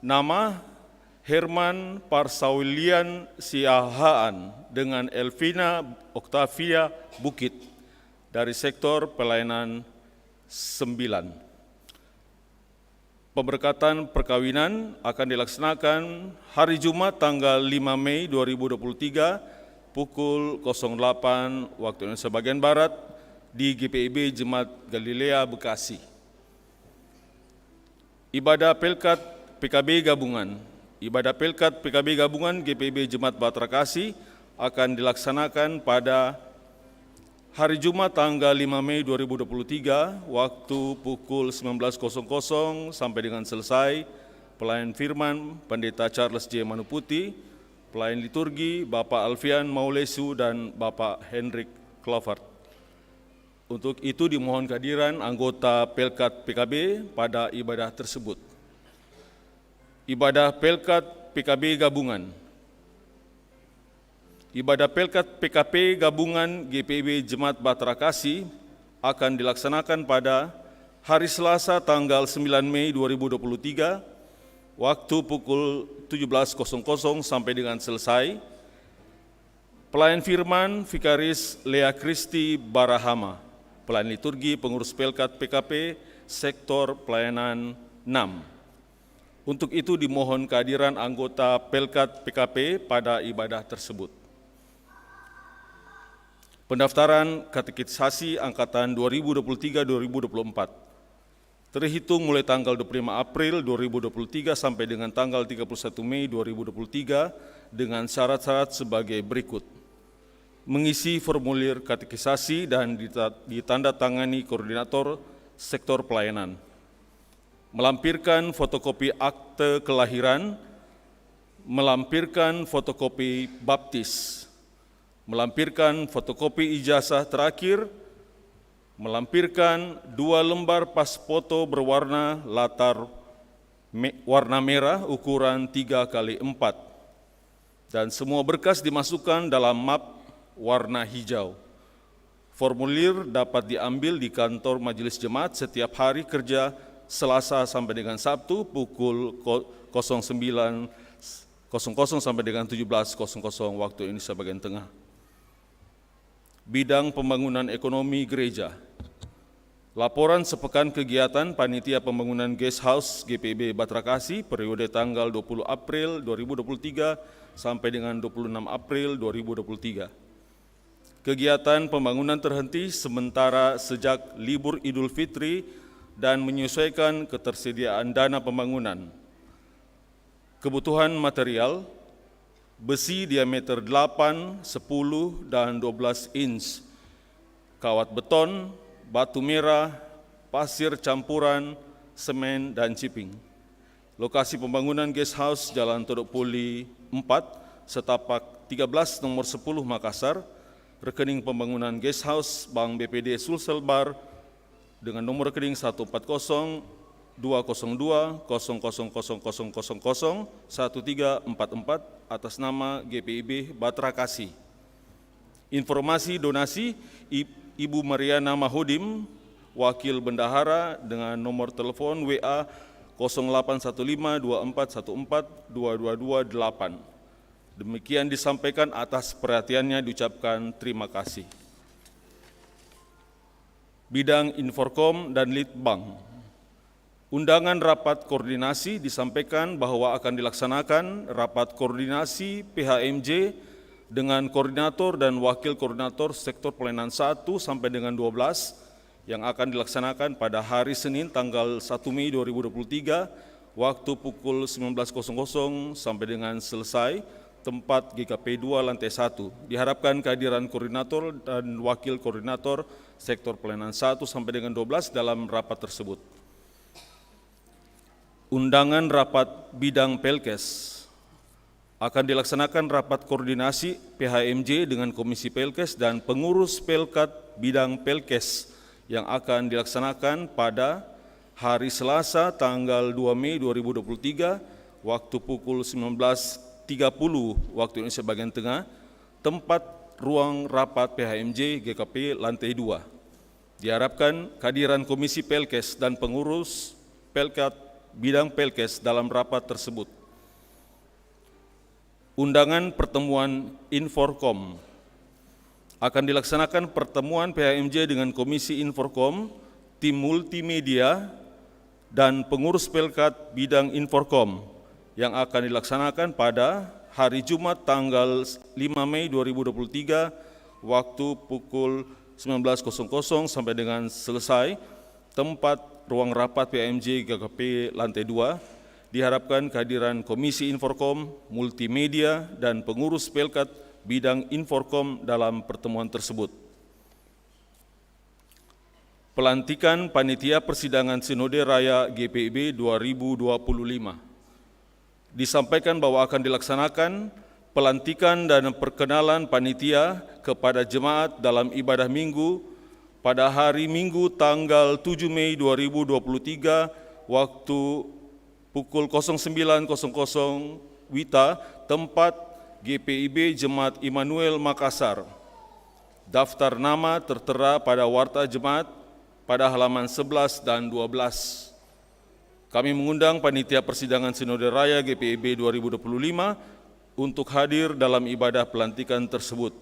nama Herman Parsaulian Siahaan dengan Elvina Oktavia Bukit dari sektor pelayanan 9. Pemberkatan perkawinan akan dilaksanakan hari Jumat tanggal 5 Mei 2023 pukul 08 waktu Indonesia bagian Barat di GPIB Jemaat Galilea Bekasi. Ibadah Pelkat PKB Gabungan. Ibadah Pelkat PKB Gabungan GPIB Jemaat Batra Kasih akan dilaksanakan pada hari Jumat tanggal 5 Mei 2023 waktu pukul 19.00 sampai dengan selesai. Pelayan firman Pendeta Charles J. Manuputi, pelayan liturgi Bapak Alfian Maulesu dan Bapak Hendrik Clovert. Untuk itu dimohon kehadiran anggota Pelkat PKB pada ibadah tersebut. Ibadah Pelkat PKB Gabungan. Ibadah Pelkat PKP Gabungan GPIB Jemaat Batra Kasih akan dilaksanakan pada hari Selasa tanggal 9 Mei 2023 waktu pukul 17.00 sampai dengan selesai. Pelayan firman Vikaris Lea Kristi Barahama, pelayan liturgi pengurus Pelkat PKP sektor pelayanan 6. Untuk itu dimohon kehadiran anggota Pelkat PKP pada ibadah tersebut. Pendaftaran katekisasi angkatan 2023-2024 terhitung mulai tanggal 25 April 2023 sampai dengan tanggal 31 Mei 2023 dengan syarat-syarat sebagai berikut. Mengisi formulir katekisasi dan ditandatangani koordinator sektor pelayanan. Melampirkan fotokopi akte kelahiran, melampirkan fotokopi baptis, melampirkan fotokopi ijazah terakhir, melampirkan 2 lembar pas foto berwarna latar warna merah ukuran 3x4, dan semua berkas dimasukkan dalam map warna hijau. Formulir dapat diambil di kantor Majelis Jemaat setiap hari kerja Selasa sampai dengan Sabtu pukul 09.00 sampai dengan 17.00 waktu Indonesia bagian tengah. Bidang pembangunan ekonomi gereja. Laporan sepekan kegiatan Panitia Pembangunan Guest House GPIB Batrakasi periode tanggal 20 April 2023 sampai dengan 26 April 2023. Kegiatan pembangunan terhenti sementara sejak libur Idul Fitri dan menyesuaikan ketersediaan dana pembangunan. Kebutuhan material, besi diameter 8, 10, dan 12 inch, kawat beton, batu merah, pasir campuran, semen, dan chipping. Lokasi pembangunan guest house Jalan Todok Puli 4, setapak 13 nomor 10 Makassar, rekening pembangunan guest house Bank BPD Sulselbar dengan nomor rekening 140-202-000000-1344 atas nama GPIB Batrakasi. Informasi donasi Ibu Mariana Mahudim, Wakil Bendahara dengan nomor telepon WA 081524142228. Demikian disampaikan, atas perhatiannya diucapkan terima kasih. Bidang Inforkom dan Litbang. Undangan rapat koordinasi disampaikan bahwa akan dilaksanakan rapat koordinasi PHMJ dengan koordinator dan wakil koordinator sektor pelayanan 1 sampai dengan 12 yang akan dilaksanakan pada hari Senin tanggal 1 Mei 2023 waktu pukul 19.00 sampai dengan selesai, tempat GKP 2 lantai 1. Diharapkan kehadiran koordinator dan wakil koordinator sektor pelayanan 1 sampai dengan 12 dalam rapat tersebut. Undangan rapat bidang Pelkes. Akan dilaksanakan rapat koordinasi PHMJ dengan Komisi Pelkes dan pengurus Pelkat bidang Pelkes yang akan dilaksanakan pada hari Selasa tanggal 2 Mei 2023 waktu pukul 19.30 waktu Indonesia bagian tengah, tempat ruang rapat PHMJ GKP lantai 2. Diharapkan kehadiran Komisi Pelkes dan pengurus Pelkat bidang Pelkes dalam rapat tersebut. Undangan pertemuan Inforkom. Akan dilaksanakan pertemuan PHMJ dengan Komisi Inforkom, tim multimedia, dan pengurus Pelkat bidang Inforkom yang akan dilaksanakan pada hari Jumat tanggal 5 Mei 2023 waktu pukul 19.00 sampai dengan selesai, tempat ruang rapat PHMJ GKP lantai 2. Diharapkan kehadiran Komisi Inforkom, multimedia, dan pengurus Pelkat bidang Inforkom dalam pertemuan tersebut. Pelantikan Panitia Persidangan Sinode Raya GPIB 2025. Disampaikan bahwa akan dilaksanakan pelantikan dan perkenalan panitia kepada jemaat dalam ibadah minggu pada hari Minggu tanggal 7 Mei 2023 waktu pukul 09.00 WITA, tempat GPIB Jemaat Immanuel Makassar. Daftar nama tertera pada Warta Jemaat pada halaman 11 dan 12. Kami mengundang Panitia Persidangan Sinode Raya GPIB 2025 untuk hadir dalam ibadah pelantikan tersebut.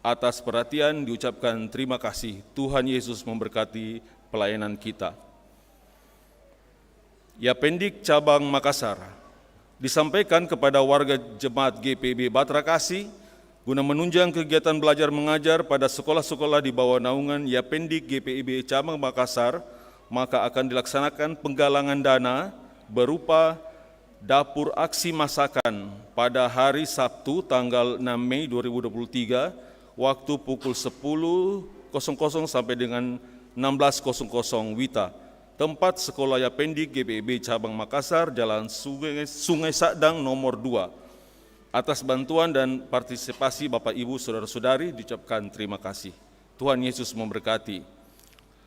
Atas perhatian diucapkan terima kasih. Tuhan Yesus memberkati pelayanan kita. Yapendik Cabang Makassar disampaikan kepada warga jemaat GPIB Batra Kasih guna menunjang kegiatan belajar mengajar pada sekolah-sekolah di bawah naungan Yapendik GPIB Cabang Makassar, maka akan dilaksanakan penggalangan dana berupa dapur aksi masakan pada hari Sabtu tanggal 6 Mei 2023 waktu pukul 10.00 sampai dengan 16.00 WITA. Tempat Sekolah Yapendik GPIB Cabang Makassar, Jalan Sungai Sadang nomor 2. Atas bantuan dan partisipasi Bapak Ibu Saudara-saudari diucapkan terima kasih. Tuhan Yesus memberkati.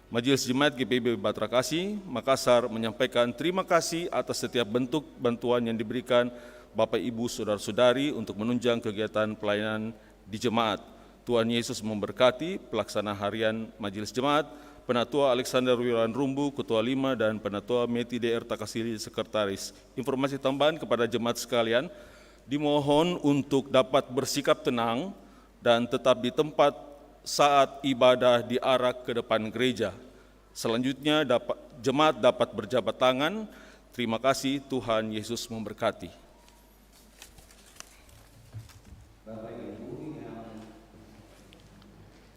Majelis Jemaat GPIB Batra Kasih Makassar menyampaikan terima kasih atas setiap bentuk bantuan yang diberikan Bapak Ibu Saudara-saudari untuk menunjang kegiatan pelayanan di jemaat. Tuhan Yesus memberkati pelaksana harian Majelis Jemaat, Penatua Alexander Wiran Rumbu, Ketua 5, dan Penatua Meti DR Takasili, Sekretaris. Informasi tambahan kepada jemaat sekalian, dimohon untuk dapat bersikap tenang dan tetap di tempat saat ibadah diarak ke depan gereja. Selanjutnya jemaat dapat berjabat tangan. Terima kasih, Tuhan Yesus memberkati.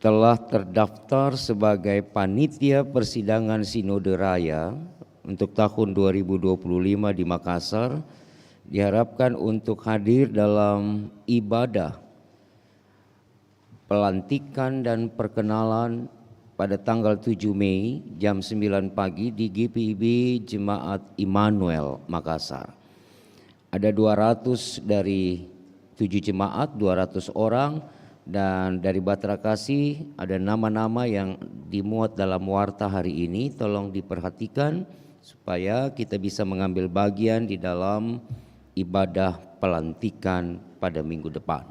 Telah terdaftar sebagai panitia persidangan Sinode Raya untuk tahun 2025 di Makassar diharapkan untuk hadir dalam ibadah pelantikan dan perkenalan pada tanggal 7 Mei jam 9 pagi di GPIB Jemaat Immanuel Makassar. Ada 200 dari 7 jemaat, 200 orang, dan dari Batra Kasih ada nama-nama yang dimuat dalam warta hari ini. Tolong diperhatikan supaya kita bisa mengambil bagian di dalam ibadah pelantikan pada minggu depan.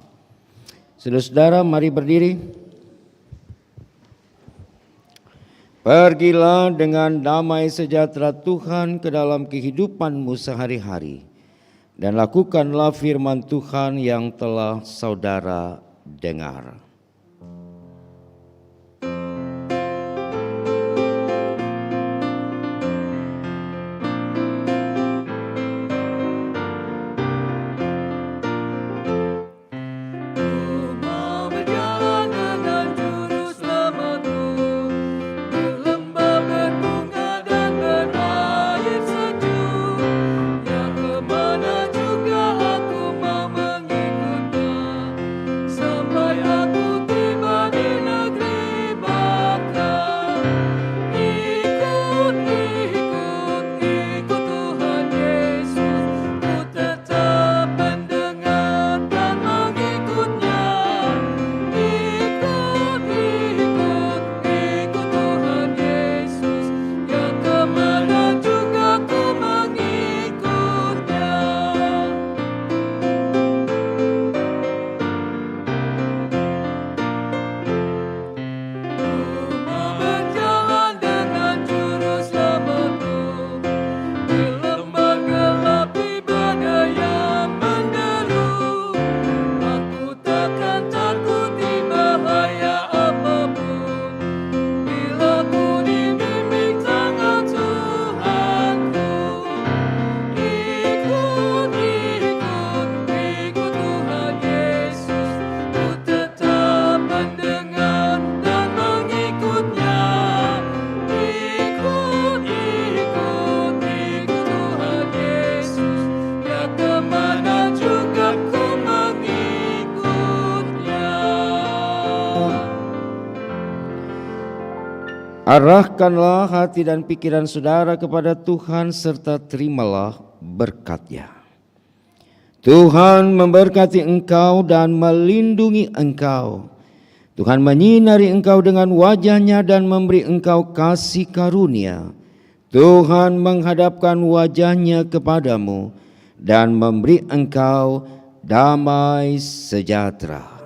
Saudara-saudara, mari berdiri. Pergilah dengan damai sejahtera Tuhan ke dalam kehidupanmu sehari-hari, dan lakukanlah firman Tuhan yang telah saudara dengar. Arahkanlah hati dan pikiran saudara kepada Tuhan serta terimalah berkat-Nya. Tuhan memberkati engkau dan melindungi engkau. Tuhan menyinari engkau dengan wajah-Nya dan memberi engkau kasih karunia. Tuhan menghadapkan wajah-Nya kepadamu dan memberi engkau damai sejahtera.